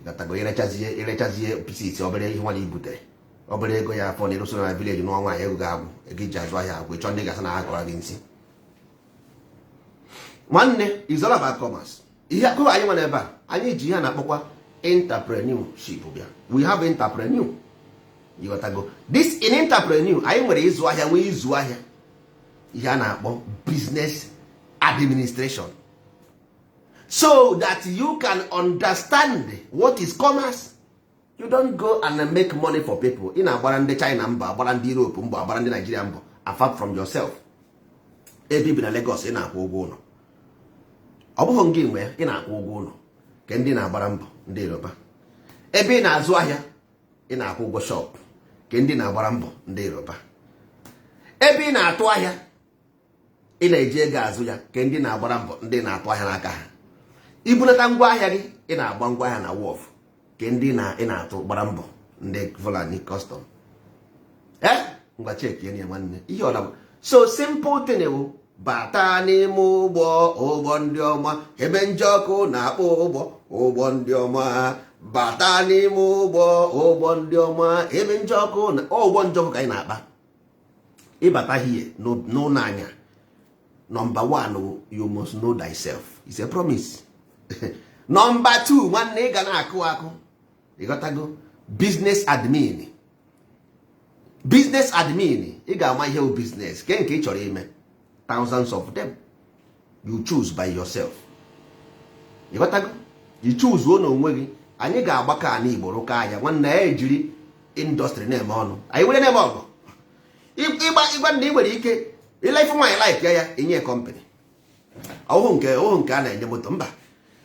Ịgatago irechazie pieces obere ihe nwana ibutere. Obere ego ya afọ na ịrụsọ na village n'ọnwa ya ego ga-agwụ. Ego iji azụ ahịa agwụ. Ịchọ ndị gasị na ha kọrọ gị nsị. Nwanne is all about commerce. Ihe akụrụ anyị nwere ebe a. Anyị ji ihe na-akpọkwa entrepreneurship bịa. We have entrepreneur. You got to go. This in entrepreneur, anyị nwere ịzụ ahịa, nwee ịzụ ahịa. Ihe a na-akpọ business administration. so that you can understand what is commerce. You don't go and make money for people. Ị na-agbara ndị China mbọ, agbara ndị Europe mbọ, agbara ndị Nigeria mbọ, apart from yourself. Ebe bi na Lagos ị na-akwụ ụgwọ ụlọ. Ọ bụghị gị nwe ị na-akwụ ụgwọ ụlọ ka ndị na-agbara mbọ ndị Yoruba. Ebe ị na-azụ ahịa ị na-akwụ ụgwọ shop ka ndị na-agbara mbọ ndị Yoruba. Ebe ị na-atụ ahịa ị na-eji ego azụ ya ka ndị na-agbara mbọ ndị na-atụ ahịa n'aka ha. Ibunata ngwa ahịa gị ị na-agba ngwa ahịa na wharf ka ndị ị na-atụ gbara mbọ ndị Fulani custom. Ngwa cheki ya nwanne ihe ọ na so simple thing ewu bata n'ime ụgbọ ndị ọma ebe njọkụ na-akpọ ụgbọ ndị ọma bata n'ime ụgbọ ndị ọma ebe njọkụ na ụgbọ njọkụ ka anyị na-akpa. Ịbata hie n'ụlọ anya number 1 you must know thyself. It's a promise. Number 2 nwanne ị ga na-akụ akụ ịghọtago business admin ị ga-ama ihe bụ business ke nke ị chọrọ ime thousands of them you choose by yourself. ịghọtago you choose n'onwe gị. Anyị ga-agbakọ ana Igbo rụkọ anya nwanne ya ejiri industry na-eme ọnụ anyị were na-eme ọgụ ịgba ndị nwere ike ile ife nwaanyị like ya inye company ọhụụ nke a na-enye moto mba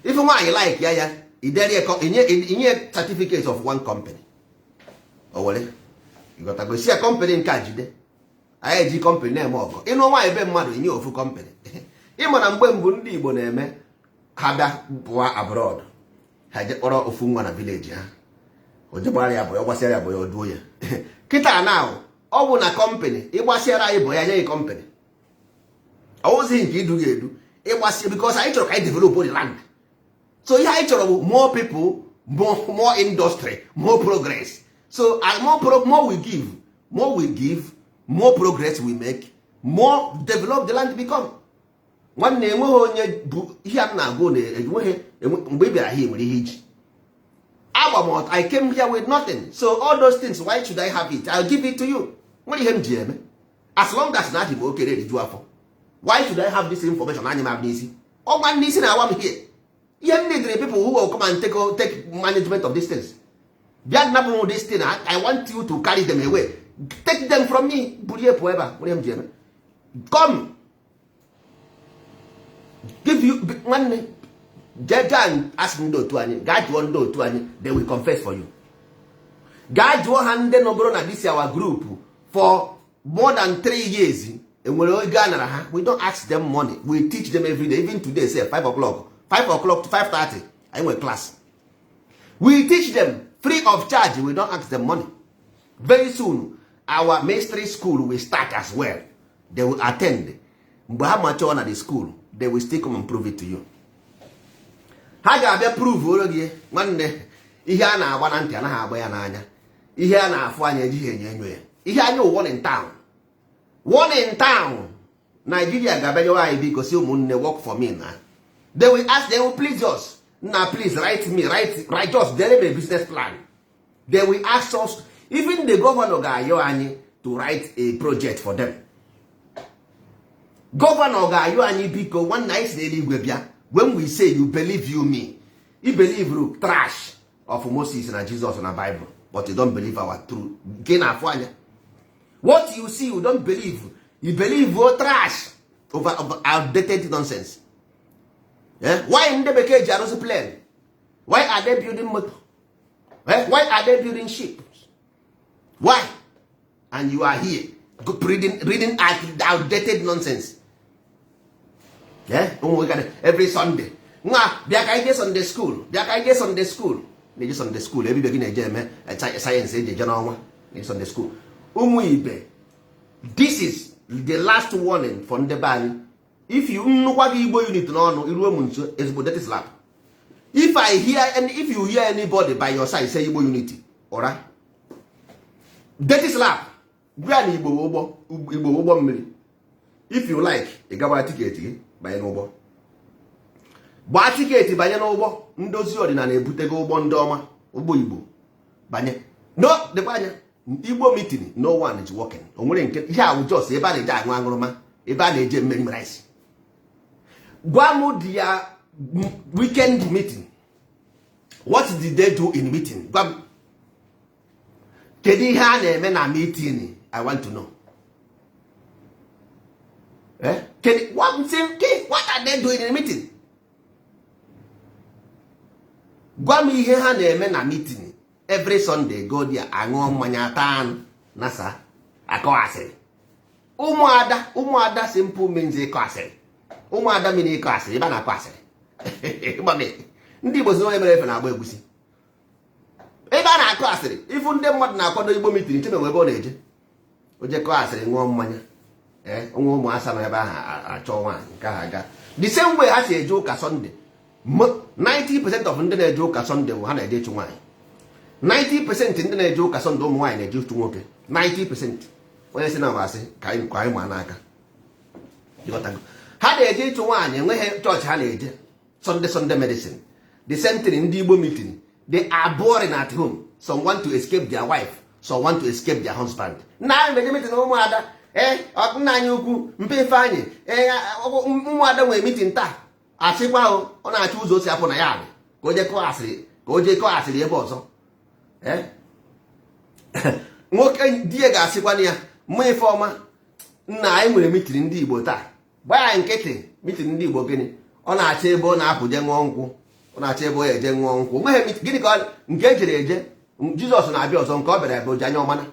ife nwaanyị like ya inye certificate of one company o were ịgotago si ya company nke a jide anyị eji company na-eme ọgụ ịnụ nwaanyị be mmadụ inye ofu company. Ịma na mgbe mbụ ndị Igbo na-eme ha bịa pụọ abroad ha je kpọrọ ofu nwa na village ha o jegbara ya bụ ya gbasịara ya bụ ya oduo ya kịta na ọ bụ na company ịgbasịara anyị bụ ya nye gị company ọwụzighị nke idu ga-edu ịgbasị because anyị chọrọ ka anyị develop the land. So ihe anyị chọrọ bụ more people, more industry, more progress. So more we give, more progress we make, more develop the land become. Nwanne enweghị onye bụ ihe a na-agụ na-enweghị mgbe ị bịara here nwere ihe iji. Agbamot, I came here with nothing. So all those things, why should I have it? I'll give it to you. Nwere ihe m ji eme. As long as na adị m okere riju afọ. Why should I have this information? Anyị ma n'isi. Ọ gwa n'isi na-awa m here. You need the people who will come and take management of these things. This thing, I want you to carry them away. Take them from me. Come. Give you one. Jajan ask me to any. God won't do to any. They will confess for you. God will hand them over na this our group for more than 3 years. And we don't ask them money. We teach them every day. Even today, say 5 o'clock. 5 o'clock to 5:30, I went class. We teach them free of charge. We don't ask them money. Very soon, our mainstream school will start as well. They will attend. But how much on at the school, they will still come and prove it to you. Ha ga-abịa prove gị nwanne ihe a na-agba na ntị anaghị agba ya n'anya. Ihe a na-afụ anya ejighị enyo ya. Ihe anya one in town. One in town. Nigeria ga-abịa nyewa anyị biko si ụmụnne work for me na. They will ask, they will please us. Now, please write me, write us. They have a business plan. They will ask us, even the governor Gayoani, to write a project for them. Governor Gayoani, because one nice lady, when we say you believe you me, you believe you trash of Moses and Jesus and the Bible, but you don't believe our truth. What you see, you don't believe. You believe your trash over outdated nonsense. Yeah? Why in the Bekee Jaros plane? Why are they building motor? Why are they building ships? Why? And you are here reading outdated nonsense. Yeah? Every Sunday. Biakaide Sunday school. Biakaide Sunday school. They just Sunday school. Every beginning science Sunday school. Umuibe. This is the last warning from the ban. If you know what Igbo Unity that is lab. If I hear and if you hear anybody by your side say Igbo Unity, alright? That is lab. If you like, you got a ticket by an obo. But ticket by an obo, ndozi ordinary butego bondoma, Ubo Igbo. Banye. No, the Banya. Igbo meeting, no one is working. Yeah, we just say about a die one roma, a bad memorize. Gwamu dia weekend meeting. What did they do in meeting? Kedu ihe a na-eme na meeting? I want to know. What are they doing in meeting? Gwa m ihe ha na-eme na meeting. Every Sunday go there aṅụọ mmanya taa nasa akọ asịrị. Ụmụada simple means ịkọ asịrị. Ụmụada mean ịkọ asịrị, ebe a na-akọ asịrị. Ndị Igbo si onye mere efe na-agba egwusi. Ebe a na-akọ asịrị, ifu ndị mmadụ na-akwado Igbo meeting cheme ebe ọ na-eje. O je kọọ asịrị ṅụọ mmanya. Onwe ụmụ asa na ebe ahụ achọ nwaanyị nke ha aga. The same way ha si eje ụka Sunday. 90% of ndị na-eje ụka Sunday bụ ha na-eje ịchụ nwaanyị. 90% ndị na-eje ụka Sunday ụmụ nwaanyị na-eje ịchụ nwoke. 90%. Onye si na masị ka anyị ma n'aka. Ha na-eje ịchụ nwaanyị, enweghị chọọchị ha na-eje. Sunday medicine. The same thing ndị Igbo meeting. They are boring at home. Some want to escape their wife. Some want to escape their husband. Na anyị meje meeting ụmụada. Nna anyị ukwu mpe ife anyị. Ụmụada nwere meeting taa. Achịkwa ọ na-achọ ụzọ osi apụ na ya adị. Ka o je kọọ asịrị ebe ọzọ. Nwoke di ya ga-asịkwana ya mma ife ọma. Nna anyị nwere meeting ndị Igbo taa. Gbaa nkịtị meeting ndị Igbo gịnị? Ọ na-achọ ebe ọ na-apụ je ṅụọ nkwụ. Ọ na-achọ ebe ọ eje ṅụọ nkwụ. Nweghị gịnị ka nke ejere eje. Jizọs na-abịa ọzọ nke ọ bịara ebe oji anya ọmana.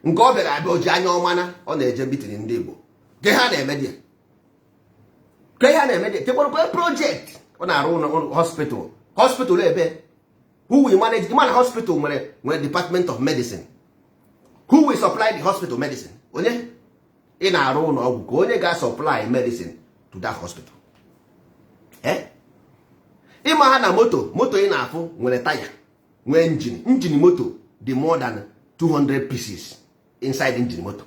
Nke ọ bịara ebe oji anya ọmana ọ na-eje meeting ndị Igbo. Ke ha na-eme dị. Tekwarukwe project ọ na-arụ ụlọ hospital. Hospital ebe. Who will manage the man hospital nwere department of medicine. Who will supply the hospital medicine? Onye ị na-arụ ụlọ ọgwụ ka onye ga-supply medicine to that hospital. Ịma ha na moto ị na-afụ nwere taya, nwee engine moto dị more than 200 pieces inside engine moto.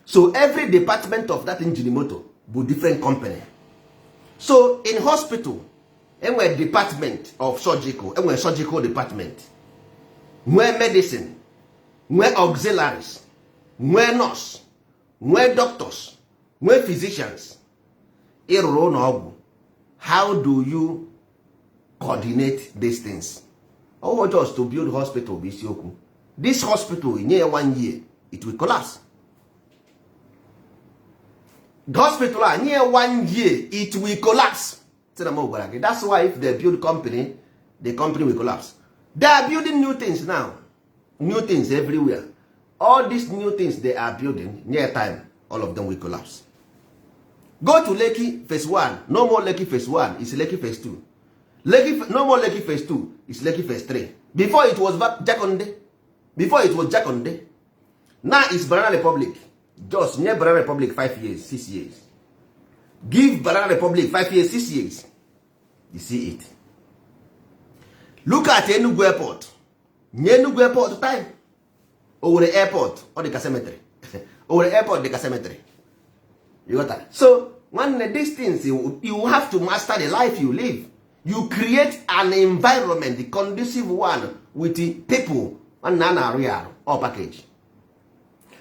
So every department of that engine moto bụ different company. So in hospital enwere department of surgical, enwere surgical department, nwee medicine, nwee auxiliaries, nwee nurse, nwee doctors, nwee physicians. Ịrụrụ ụlọ ọgwụ, how do you coordinate these things? Oh, just to build hospital bụ isiokwu. This hospital nye 1 year it will collapse. The hospital nye 1 year it will collapse. That's why if they build company, the company will collapse. They are building new things now. New things everywhere. All these new things they are building, near time, all of them will collapse. Go to Lekki phase 1. No more Lekki phase 1. It's Lekki phase 2. No more Lekki phase 2. It's Lekki phase 3. Before it was Jakonde. Now it's Banana Republic. Just near Banana Republic 5 years, 6 years. Give Banana Republic 5 years, 6 years. You see it. Look at Enugu Airport. Enugu Airport time. Owerri Airport or the cemetery. Owerri Airport the cemetery. You got that? So one of these things you have to master the life you live. You create an environment, the conducive one with the people. One nana real or package.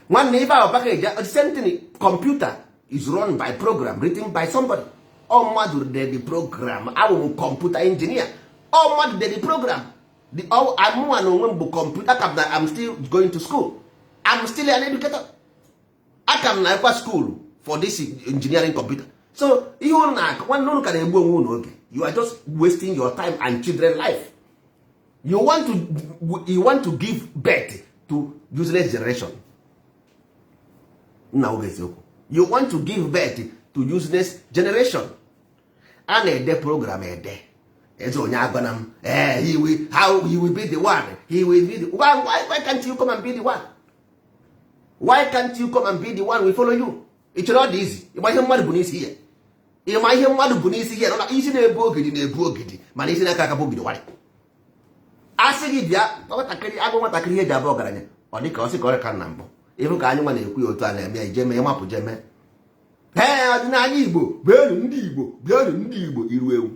One neighbor or package. The same thing. Computer is run by program written by somebody. All madu the program. I will computer engineer. All madu the program. I'm one computer. I'm still going to school. I'm still an educator. I come to school for this engineering computer. So you are just wasting your time and children's life. You want to give birth to useless generation. Now you want to give birth to useless generation. And the program there. He will be the one. He will be the one. Why can't you come and be the one? Why can't you come and be the one? We follow you. It's not easy. You might have mad bunnies here. You might have mad bunnies here. Not easy to bogey, man. Is in a cacabogi. What? I say, yeah, I want to create a bogger. Or the cause correct number. Even can you want to quit to an Jemmy Mapu Jemmy? Hey, Igbo, burn Igbo, you will.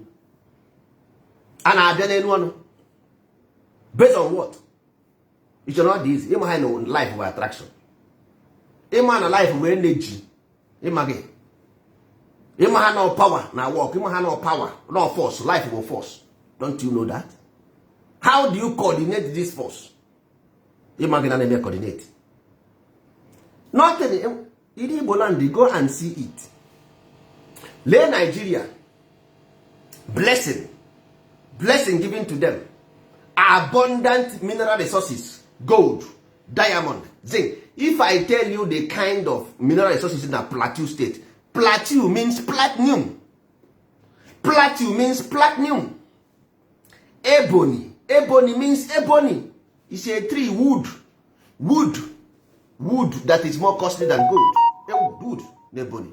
And I done one. Based on what? It's not easy. You might know life with attraction. A man alive with energy. Imagine. ịma ha no power na work, ịma ha no power, no force, life will force. Don't you know that? How do you coordinate this force? Imagine an enemy coordinate. Nothing. In Igbo land, go and see it. Lay Nigeria, blessing given to them, abundant mineral resources, gold, diamond, zinc. If I tell you the kind of mineral resources in the Plateau state, Plateau means platinum. Plateau means platinum. Ebony means ebony. It's a tree, wood that is more costly than gold. Wood, ebony.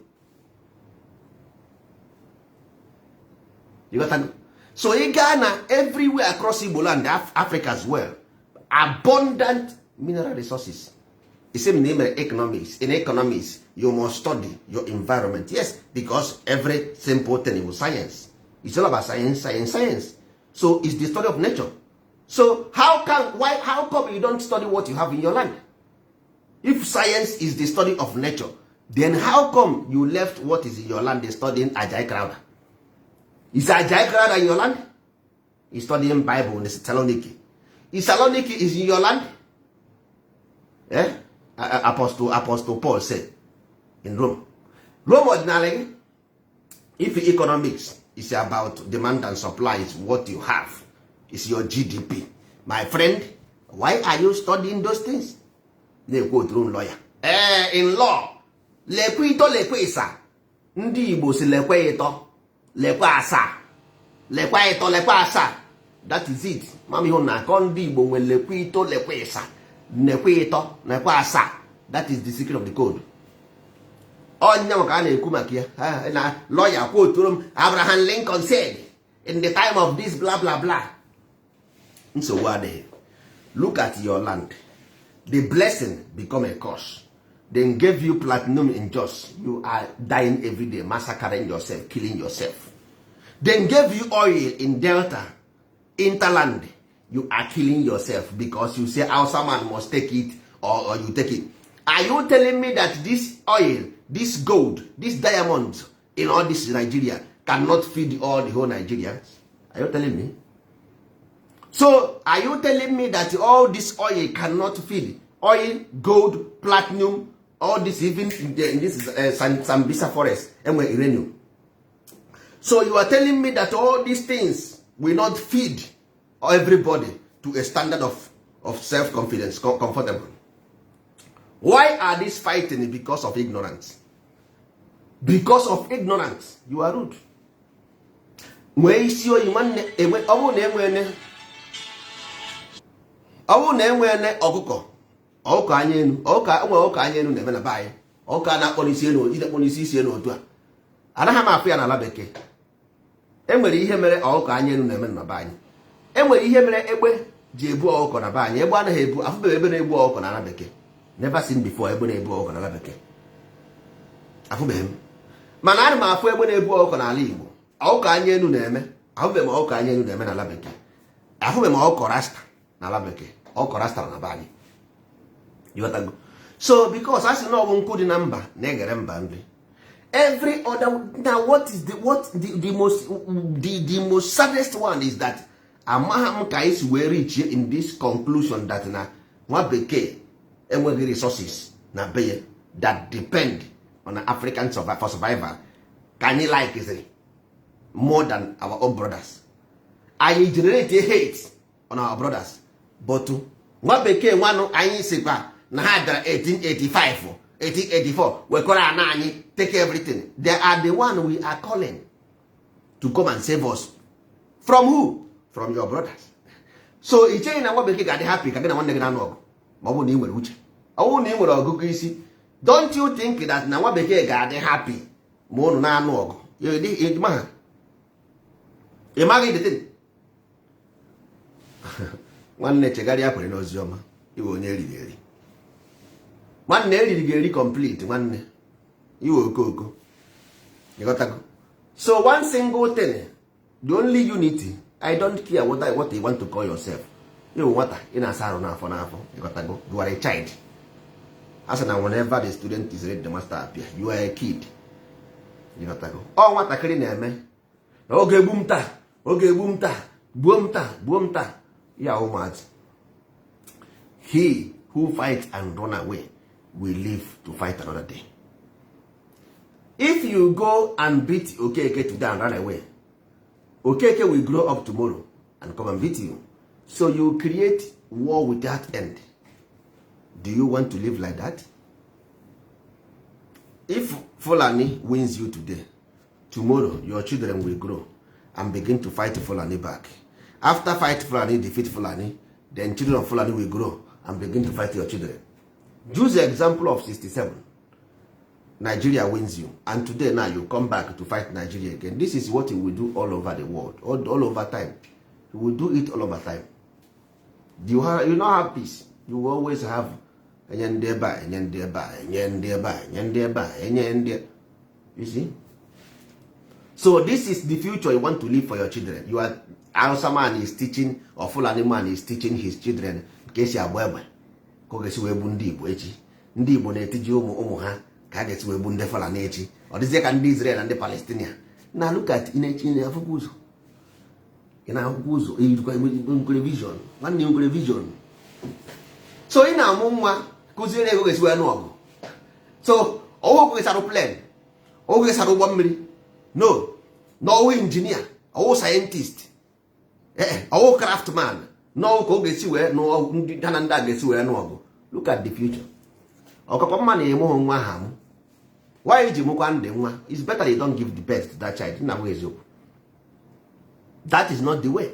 You got to. So in Ghana, everywhere across Igbo land, Africa as well, abundant mineral resources. The same name economics. In economics, you must study your environment. Yes, because every simple thing is science. It's all about science. So it's the study of nature. So how come you don't study what you have in your land? If science is the study of nature, then how come you left what is in your land studying Ajay Crowder? Is Ajay Crowder in your land? He's studying Bible in Thessaloniki. Is Thessaloniki is in your land? Eh? Apostle Paul said in Rome. Rome ordinarily, if economics is about demand and supply, is what you have. It's your GDP. My friend, why are you studying those things? They go through lawyer. In law, lekwe ito lekwe isa. Ndị Igbo si lekwe ito, lekwe asa. Lekwe ito, lekwe asa. That is it. Mami ho na kon ndị Igbo nwe lekwe ito, lekwe isa. Lekwe ito, lekwe asa. That is the secret of the code. Onya maka na-ekwu maka ya. Na lawyer quote Abraham Lincoln said in the time of this blah blah blah. So what they look at your land. The blessing become a curse. Then give you platinum in Jos. You are dying every day, massacring yourself, killing yourself. Then give you oil in Delta, Interland. You are killing yourself because you say Hausa man must take it or you take it. Are you telling me that this oil, this gold, this diamonds in all this Nigeria cannot feed all the whole Nigerians? Are you telling me? So, are you telling me that all this oil cannot feed? Oil, gold, platinum, all this, even in this Sambisa forest, and uranium. So, you are telling me that all these things will not feed everybody to a standard of self-confidence, comfortable. Why are these fighting? Because of ignorance. Because of ignorance. You are rude. Ọwụ na-enwe ọkụkọ anya enu ọkụkọ anya enu na-eme na be anyị ọkụkọ na-akpọ n'isi enu idekpọ n'isi isi enu otu a anaghị m afụ ya n'ala bekee. Enwere ihe mere ọkụkọ anya enu na-eme na be anyị. Enwere ihe mere egbe ji ebu ọkụkọ na be anyị. Egbe anaghị ebu afụbeghị ebe na-ebu ọkụkọ n'ala bekee. Never seen before egbe na-ebu ọkụkọ n'ala bekee. Afụbeghị m. Mana ana m afụ egbe na-ebu ọkụkọ n'ala Igbo. Ọkụkọ anya enu na-eme. Afụbeghị m ọkụkọ anya enu na-eme n'ala bekee. Afụbeghị m ọkụkọ rasta n'ala bekee. Ọkụkọ rasta na be anyị. So because as you know nkụ dị na mba na-egere mba nri. Every other now what is the most saddest one is that amaham ka isi wee reach in this conclusion that na nwa bekee enweghị resources na beye that depend on African for survival. Can you like is more than our own brothers? I generate hate on our brothers. But nwa bekee nwanụ anyị sikwa na ha dara 1885 1884 wekọrọ ana anyị take everything. They are the one we are calling to come and save us. From who? From your brothers. So i chere na nwa bekee ga-adị happy ka gị na nwanne gị na-anụ ọgụ ma ọ bụ na ị nwere uche. Ọ bụrụ na ị nwere ọgụgụ isi, don't you think that na nwa bekee ga-adị happy ma unu na-anụ ọgụ? Ị maghị the thing. Nwanne chegharịa kwere n'ozi ọma iwe onye eriri eri. Nwanne eriri ga-eri complete nwanne iwe okoko. You got to go. So one single thing, the only unity, I don't care what you want to call yourself. You water in a saron n'afọ n'afọ. You got to go. You are a child. As now whenever the student is ready, the master appear. You are a kid. ọ nwatakịrị na-eme na oge egbu m taa, oge egbu m taa, gbuo m taa, gbuo m taa. Ya ụmụazị, he who fight and run away will live to fight another day. If you go and beat Okeke today and run away, Okeke will grow up tomorrow and come and beat you. So you create war without end. Do you want to live like that? If Fulani wins you today, tomorrow your children will grow and begin to fight Fulani back. After fight Fulani, defeat Fulani, then children of Fulani will grow and begin to fight your children. Use the example of 67. Nigeria wins you, and today now you come back to fight Nigeria again. This is what you will do all over the world, all over time. You will do it all over time. You not have peace. You will always have you see? So this is the future you want to live for your children. You are Hausa man is teaching, or Fulani man is teaching his children kesi abwebe ko gesi webu ndị Igbo echi. Ndị Igbo na-etiji ụmụ ha ka gesi webu ndị Fulani echi. Ọ dịzie ka ndị Israel na ndị Palestinian. Na look at in afụkwa ụzọ. Ina afụkwa ụzọ e vision. Nwanne nwere vision. So ị na-amụ nwa kụziere ego gesi wee nụ ọgụ. So ọwụ gesi aeroplane, ọwụ gesi ụgbọ mmiri. No, ọwụ engineer, ọwụ scientist. Ọwụ craftsman. No, ko gesi wee nụ ndị ha na ndị a gesi wee nụ ọgụ. Look at the future. Ọkọkọ mma na-eme nwa ha m. Why ji mụkwa ndị nwa? It's better you don't give the best to that child. Na eziokwu. That is not the way.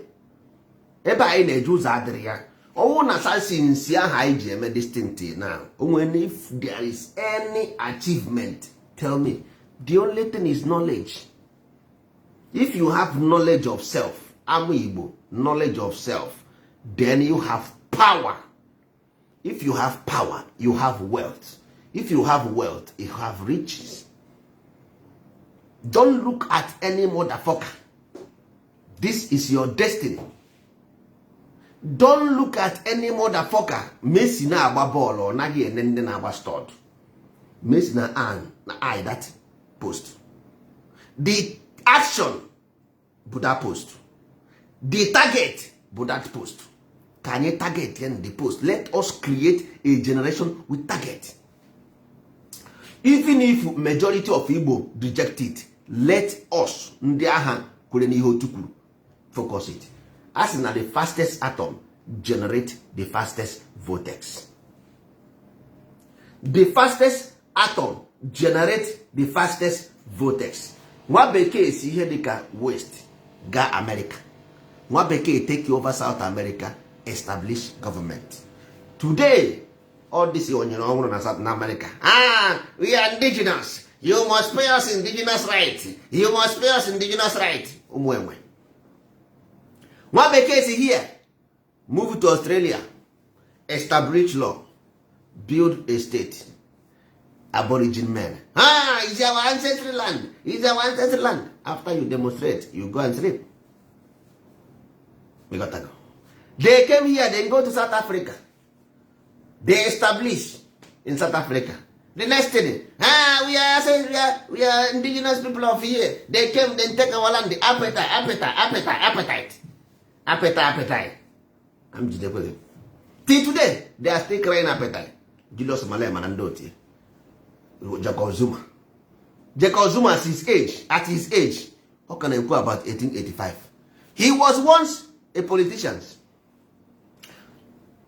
Ebe anyị na-eje ụzọ adịrị ya. Ọwụ na sasinsi ahụ anyị ji eme this thing till now. Onwe if there is any achievement, tell me. The only thing is knowledge. If you have knowledge of self, Amu Igbo, knowledge of self, then you have power. If you have power, you have wealth. If you have wealth, you have riches. Don't look at any motherfucker. This is your destiny. Don't look at any motherfucker. Messi na agba ball or nagi enende na agba stud. Messi na eye that post. The action, but that post. The target, but that post. Can you target in the post? Let us create a generation with target. Even if majority of Igbo reject it, let us ndị agha kwere n'ihe otu kwuru focus it. As in the fastest atom generate the fastest vortex. The fastest atom generate the fastest vortex. Nwa bekee si ihe dịka west ga America. Nwa bekee take over South America, establish government. Today, all this onyere ọhụrụ na South America. We are indigenous. You must pay us indigenous right. You must pay us indigenous right. Umwenwe. Nwa bekee si here, move to Australia, establish law, build a state. Aborigine men. It's our ancestral land. It's our ancestral land. After you demonstrate, you go and sleep. We gotta go. They came here, they go to South Africa. They establish in South Africa. The next thing, we are indigenous people of here. They came, then take our land. The appetite. I'm just till today, they are still crying appetite. Julius Malema and Doti. Jacob Zuma. Jacob Zuma at his age, how can I go about 1885? He was once a politician.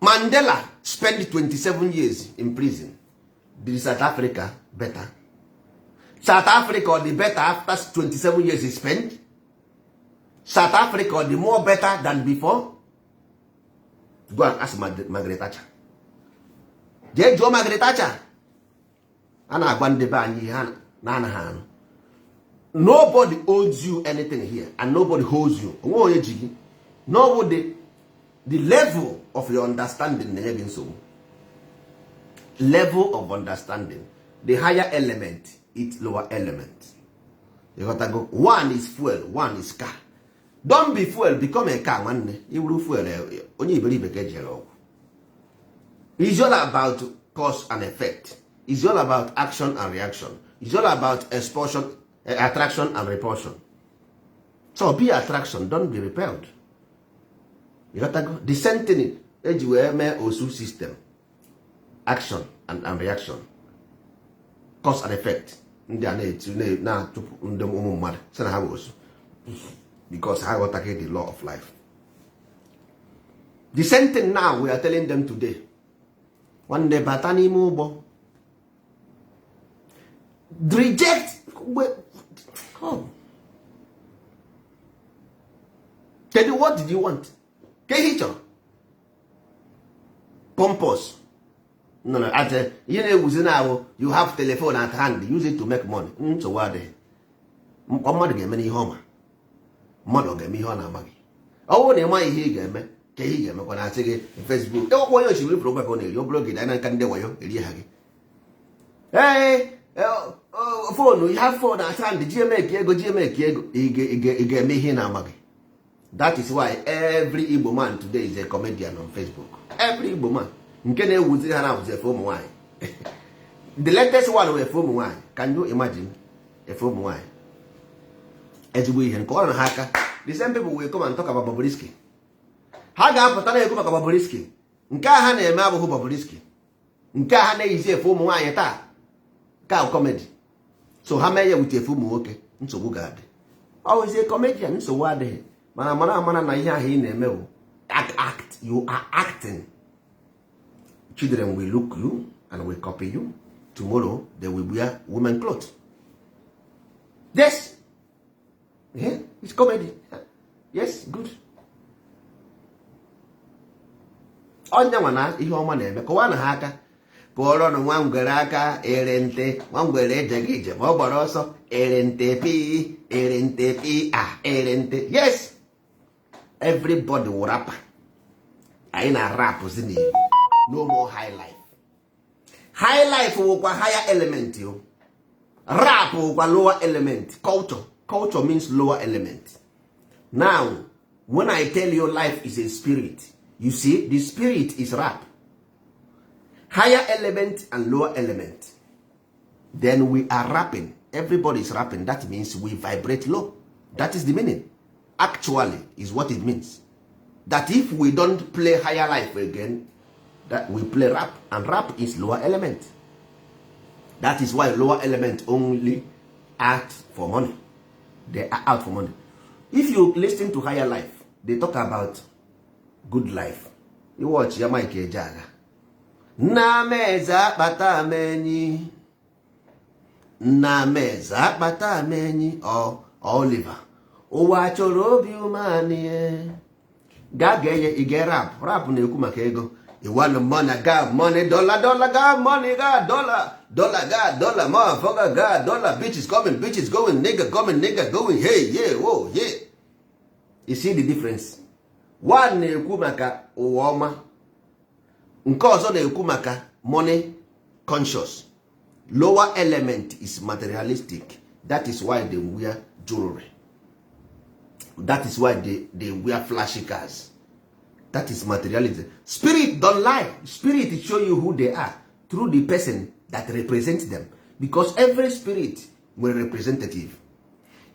Mandela spent 27 years in prison. Did South Africa better? South Africa the better after 27 years he spent? South Africa the more better than before? Go and ask Margaret Thatcher. Je jụọ Margaret Thatcher. A na-agwa ndị be anyị na anaghị anụ. Nobody owes you anything here and nobody holds you. Onwe onye ji gị. Nobody. The level of your understanding na-enye gị nsogbu. Level of understanding. The higher element, its lower element. You gotta go. One is fuel, one is car. Don't be fuel, become a car. You will fuel. Only believe it's all about cause and effect. It's all about action and reaction. It's all about expulsion attraction and repulsion. So be attraction, don't be repelled. You got to go. The same thing eji wee mee osu system, action and reaction, cause and effect. Ndị a na-achụpụ ndị ụmụ mmadụ sị na ha bụ osu because ha ghọtaghị the law of life. The same thing now we are telling them today. One day bata n'ime ụgbọ, reject. Tell you what did you want? Pompous. No, you know, you have telephone at hand, use it to make money. So what? Mmadụ ga-eme n'ihe ọma. Mmadụ ga-eme ihe ọ na-amaghị. Ọ bụrụ na ị maghị ihe ị ga-eme, ka ihe ị ga-emekwa na-asị gị Facebook. Ịwakwa onye osimiri pụrụ ụgwọ ka ọ na-eri, ọ bụrụ gị na nka ndị wayo eri ha gị. Phone, you have phone at hand, GMA ego, ị ga-eme ihe na-amaghị. That is why every Igbo man today is a comedian on Facebook. Every Igbo man. Nke na-ewuzi ha na-awụzi efe ụmụ nwaanyị. The latest one were efe ụmụ nwaanyị. Can you imagine? Efe ụmụ nwaanyị. Ezigbo ihe nke ọ na ha aka. The same people will come and talk about Bobrisky. Ha ga-apụta na-ekwu maka Bobrisky. Nke a ha na-eme abụghị Bobrisky. Nke a ha na-eyizi efe ụmụ nwaanyị taa. Ka comedy. So ha mee ya wute efe ụmụ nwoke, nsogbu ga-adị. Always a comedian, nsogbu adịghị. Mana na ihe ahụ ị na-eme bụ act. You are acting. Children will look you and will copy you. Tomorrow they will wear women clothes. Yes. Yeah, it's comedy. Yes, good. Onye nwana ihe ọma na-eme kọwa na ha aka kụọrọ na nwa ngwere aka ere nte, nwa ngwere ejeghị ije ma ọ gbara ọsọ ere nte pi ere nte. Yes, everybody will rap. Anyị na rap zini. No more high life. High life wụkwa higher element yo. Rap wụkwa lower element. Culture means lower element. Now, when I tell you life is a spirit, you see, the spirit is rap. Higher element and lower element. Then we are rapping. Everybody is rapping. That means we vibrate low. That is the meaning. Actually, is what it means. That if we don't play higher life again, that we play rap, and rap is lower element. That is why lower element only act for money. They are out for money. If you listen to higher life, they talk about good life. You watch Yamaike Ejaga. Nameza Batamenyi. Nameza Batamenyi. Or Oliver. Owachorobi umani. Gageye ige rap. Rap na-ekwu maka ego. You want money, God, money, dollar, God, money, God, dollar, God, dollar, motherfucker, God, dollar, bitches coming, bitches going, nigga coming, nigga going, hey, yeah, whoa, yeah. You see the difference? One na-ekwu maka ụwa ọma, nke ọzọ na-ekwu maka money conscious. Lower element is materialistic. That is why they wear jewelry. That is why they wear flashy cars. That is materialism. Spirit don't lie. Spirit show you who they are through the person that represents them. Because every spirit will representative.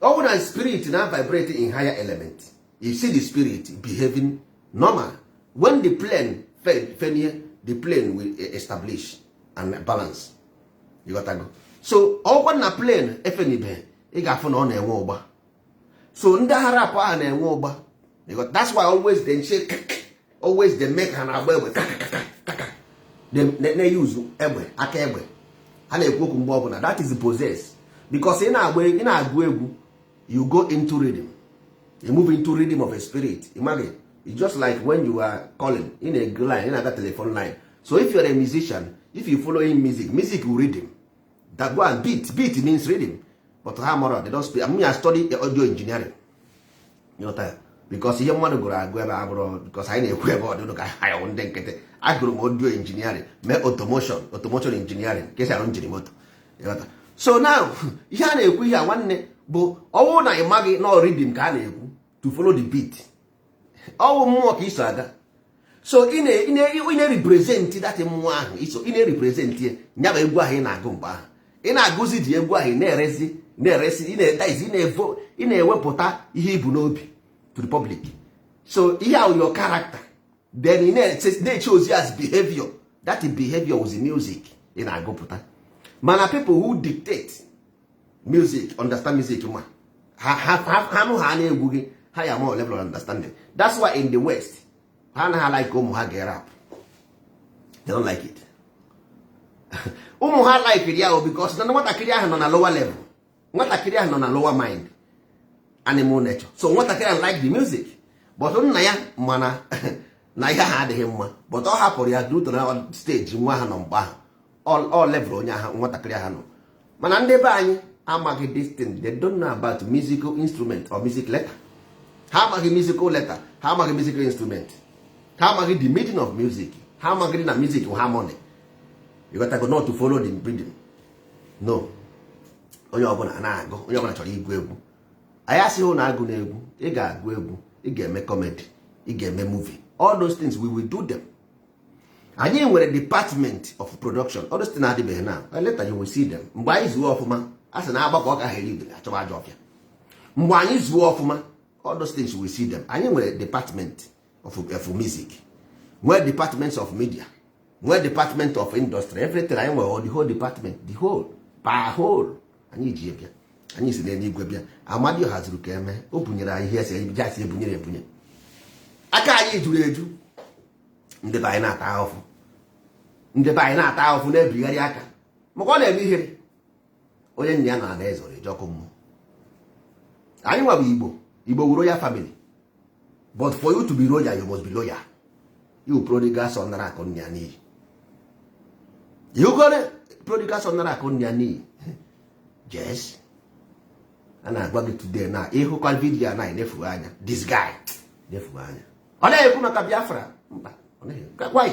All the spirit now vibrating in higher element. You see the spirit behaving normal. When the plane failure, the plane will establish and balance. You got to go. So all when a plane FNB, you got to know na-enwe ụgba. So ndị harap a na-enwe ụgba. That's why always they shake. Always they make an agba with they use egbe aka egbe ha na-ekwu okwu mgbe ọbụla. That is the possess. Because ị na-agụ egwu, you go into rhythm. You move into rhythm of a spirit. Imagine, it's just like when you are calling in a line, in a telephone line. So if you're a musician, if you follow in music will rhythm. That one beat means rhythm. But how they don't speak. I study audio engineering. You know that. Because ihe mmadụ gụrụ agụ ebe abụrụ because anyị na-ekwu ebe ọdụdụ ka anyị ọwụ ndị nkịtị. Agụrụ m audio engineering mee automation engineering ka esi arụ njiri moto. So now ihe a na-ekwu ihe a nwanne bụ ọwụ na ịmaghị na rhythm ka a na-ekwu to follow the beat. Ọwụ mmụọ ka iso aga. So ị na-represent that mmụọ ahụ iso ị na-represent ya nyaba egwu ahụ ị na-agụ mgbe ahụ. Ị na-agụzi dị egwu ahụ ị na-erezi na-eresi ị na-ewepụta ihe ibu n'obi to the public. So ihe ahụ your character, then ị na-eche ozi as behavior. That behavior was the music ị na-agụpụta. Mana people who dictate music, understand music ma ha nụ ha na-egwu gị, ha ya more level of understanding. That's why in the West ha anaghị like ụmụ ha get rap. They don't like it. Ụmụ ha like ya because na nwatakịrị ahụ nọ na lower level, nwatakịrị ahụ nọ na lower mind, animal nature. So nwatakịrị ahụ like the music, but nna ya mana na ihe ha adịghị mma, but ọ hapụrụ ya due to na stage nwa ha nọ mgbe ahụ all level onye ahụ nwatakịrị ahụ nọ. Mana ndị be anyị amaghị this thing. They don't know about musical instrument or music letter. Ha amaghị musical letter, ha amaghị musical instrument, ha amaghị the meaning of music, ha amaghị na music harmony. You got to go not to follow the rhythm. No. Onye ọbụla na-agụ, onye ọbụla chọrọ igwu egwu. Anyị asịghị na agụ na egwu, ị ga-agụ egwu, ị ga-eme comedy, ị ga-eme movie. All those things we will do them. Anyị nwere department of production. All those things adịbeghị now. Later you will see them. Mgbe anyị zuo ọfụma, a sị na agbakọ ọka heri ibe achọba ajọ ọfịa. Mgbe anyị zuo ọfụma, all those things you will see them. Anyị nwere department of music, nwere departments of media, nwere department of industry, everything. Anyị nwere the whole department, the whole by whole. Anyị ji bịa, anyị si n'eluigwe bịa. Amadioha hazuru ka eme, o bunyere anyị ihe esi ebunyere ebunye. Aka anyị juru eju. Ndị be anyị na-ata ahụhụ, ndị be anyị na-ata ahụhụ na-ebigharị aka maka ọ na-eme ihere. Onye nna ya na ana eze eji ọkụ mmụọ. Anyị nwa bụ Igbo wuru ya family, but for you to be royal you must be loyal. You prodigal son nara akụ nna ya n'iyi. You go prodigal son nara akụ nna ya n'iyi. Yes. A na-agwa gị today na ịhụkwa vidiyo na enefu anya. This guy nefu anya. Ọ na-ekwu maka Biafra. Mba. Why?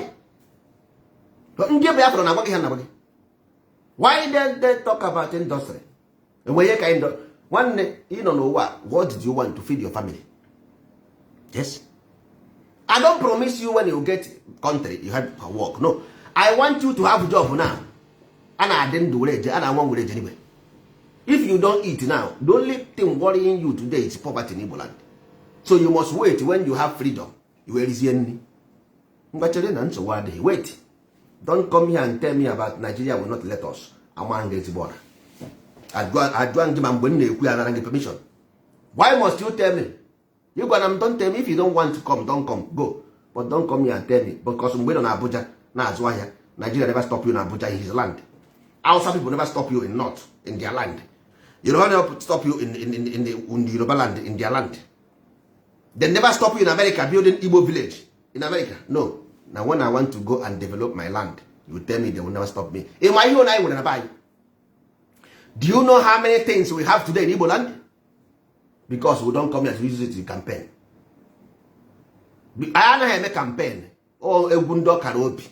Ndị Biafra na-agwa gị ha na-agwa gị. Why they talk about industry? Enweye ka industry. Nwanne ị nọ n'ụwa, what did you want to feed your family? Yes. I don't promise you when you get country you have work. No. I want you to have job now. A na-adị ndụ were eje, a na-anwa were eje anyway. If you don't eat now, the only thing worrying you today is poverty in Igbo land. So you must wait when you have freedom. You will receive any. Wait. Don't come here and tell me about Nigeria will not let us. Among the border. I don't permission. Why must you tell me? You don't tell me. If you don't want to come, don't come. Go. But don't come here and tell me. Because we don't Abuja. That's why Nigeria never stop you in Abuja, in his land. Outside people never stop you in North, in their land. You don't never stop you in the Yoruba land, in their land. They never stop you in America building Igbo village. In America, no. Now when I want to go and develop my land, you tell me they will never stop me. In my own I will never buy. Do you know how many things we have today in Igbo land? Because we don't come here to use it in campaign. I don't have a campaign or a gundo karobi.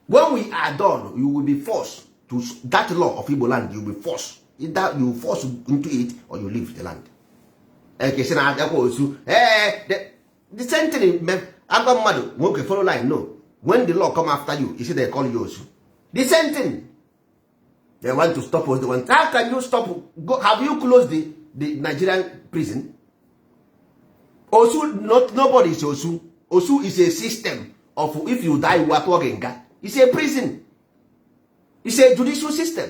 When we are done, you will be forced to that law of Igbo land. You will be forced. Either you force into it or you leave the land. The same thing. Okay, follow line. No. When the law come after you, you see they call you Osu. The same thing. They want to stop us. They want. How can you stop? Go. Have you closed the Nigerian prison? Osu, nobody is Osu. Osu is a system of if you die, you are talking. It's a prison. It's a judicial system.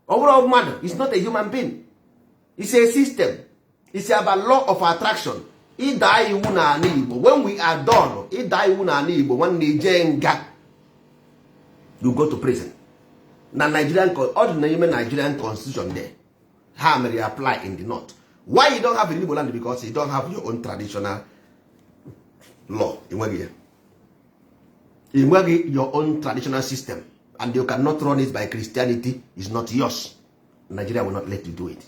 Overall man, it's not a human being. It's a system. It's about law of attraction. When we are done, you go to prison. Now Nigerian constitution there. How may you apply in the north? Why you don't have a Igbo land? Because you don't have your own traditional law. Your own traditional system. And you cannot run it by Christianity. It's not yours. Nigeria will not let you do it.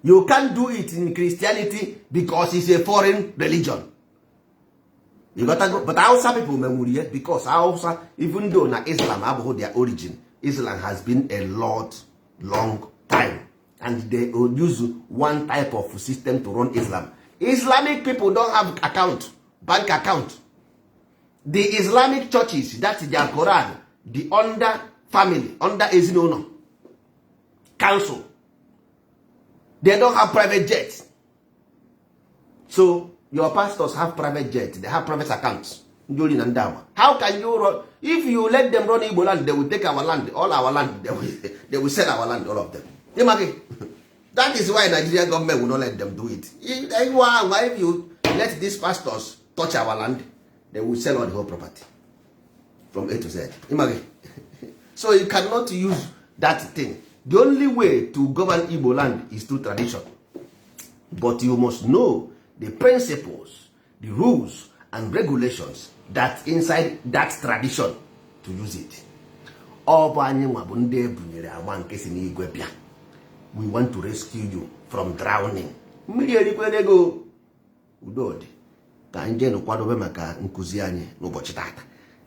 You can't do it in Christianity because it's a foreign religion. You gotta go. But Hausa people memory because Hausa, even though na Islam have their origin, Islam has been a long time. And they use one type of system to run Islam. Islamic people don't have account, bank account. The Islamic churches, that's their Quran, the under family, under Ezinono. council. They don't have private jets. So your pastors have private jets. They have private accounts. How can you run? If you let them run Igbo land, they will take our land, all our land. They will sell our land, all of them. That is why Nigerian government will not let them do it. If you let these pastors touch our land, they will sell all the whole property from A to Z. So you cannot use that thing. The only way to govern Igbo land is through tradition. But you must know the principles, the rules, and regulations that inside that tradition to use it. We want to rescue you from drowning.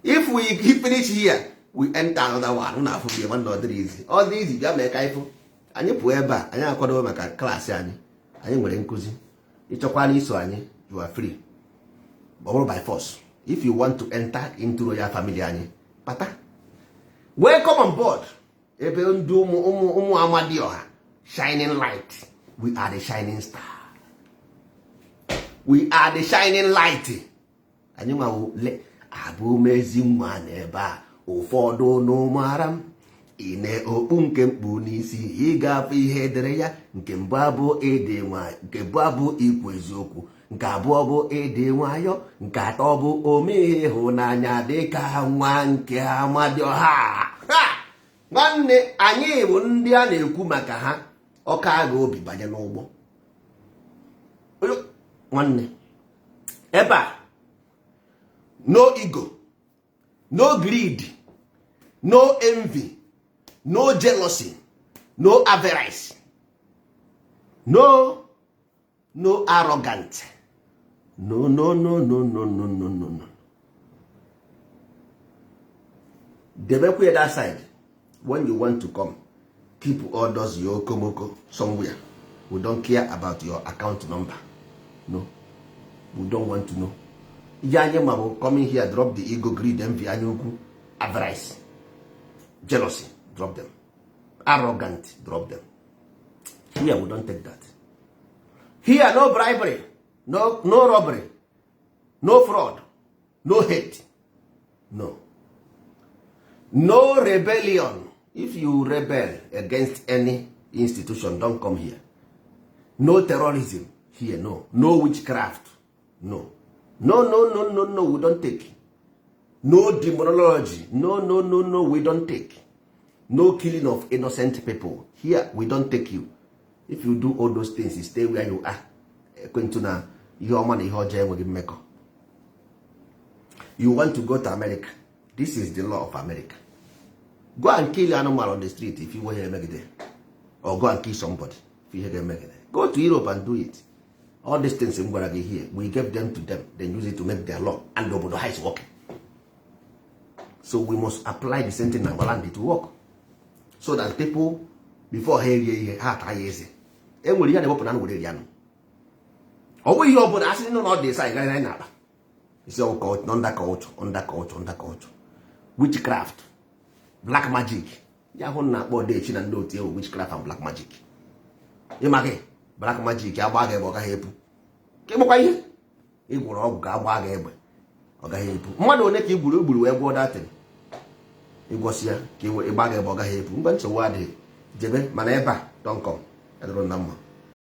If we finish here, we enter another one. All these anyị pụọ ebe a, anyị akwadobe maka klaasị anyị. Anyị nwere nkuzi. Ịchọkwa n'iso anyị, you are free. But by force. If you want to enter into royal family anyị, pata. Welcome on board. Ebe ndị ụmụ Amadioha, shining light. We are the shining star. We are the shining light. Anyị nwa le abụ mezi nwa n'ebe a. Ụfọdụ n'ụmara m ine okpu nke mkpu n'isi ịgafe ihe edere ya nke mbụ abụ ede nwa nke mbụ abụ ikwu eziokwu nke abụọ bụ ede nwayọ nke atọ bụ omeghe ịhụnanya dịka nwa nke Amadioha. Nwanne anyị bụ ndị a na-ekwu maka ha ọka aga obi banye n'ụgbọ nwanne ebe a no ego, no greed, no envy, no jealousy, no avarice, no arrogant, no. Debekwe that side. When you want to come, keep all those your komoko somewhere. We don't care about your account number. No, we don't want to know. Coming here, drop the ego, greed, envy, avarice, jealousy, drop them. Arrogant, drop them. Here we don't take that. Here, no bribery, no robbery, no fraud, no hate, no rebellion. If you rebel against any institution, don't come here. No terrorism here, no witchcraft, no, we don't take. No demonology, no, we don't take. No killing of innocent people. Here, we don't take you. If you do all those things, you stay where you are. You want to go to America. This is the law of America. Go and kill an animal on the street if you want to make it there. Or go and kill somebody if you want to make it there. Go to Europe and do it. All these things in Guaragi here, we give them to them. They use it to make their law. And the high is working. So we must apply the same thing in our land to work. So that people, before heart easy. Enwere ya na-ewepụ na nwere ya no. Ọ bụ ihe ọ bụla asị no not decide gaghị na ala. Isi ọkọ underculture. Witchcraft, black magic. Ya hụ na akpọ dechi na ndị otu ewu witchcraft and black magic. Ịmagị black magic agba ga ebe ọ gaghị epu. Ka ịgbakwa ihe ịgwụrụ ọgwụ ka agba ga egbe ọ gaghị epu. Mmadụ one ka igburu wee gwọọ datin. Ịgwọsi ya ka ịgba ga ebe ọ gaghị epu. Mgbe nsogbu adịghị jebe mana ebe a don't come. I don't know.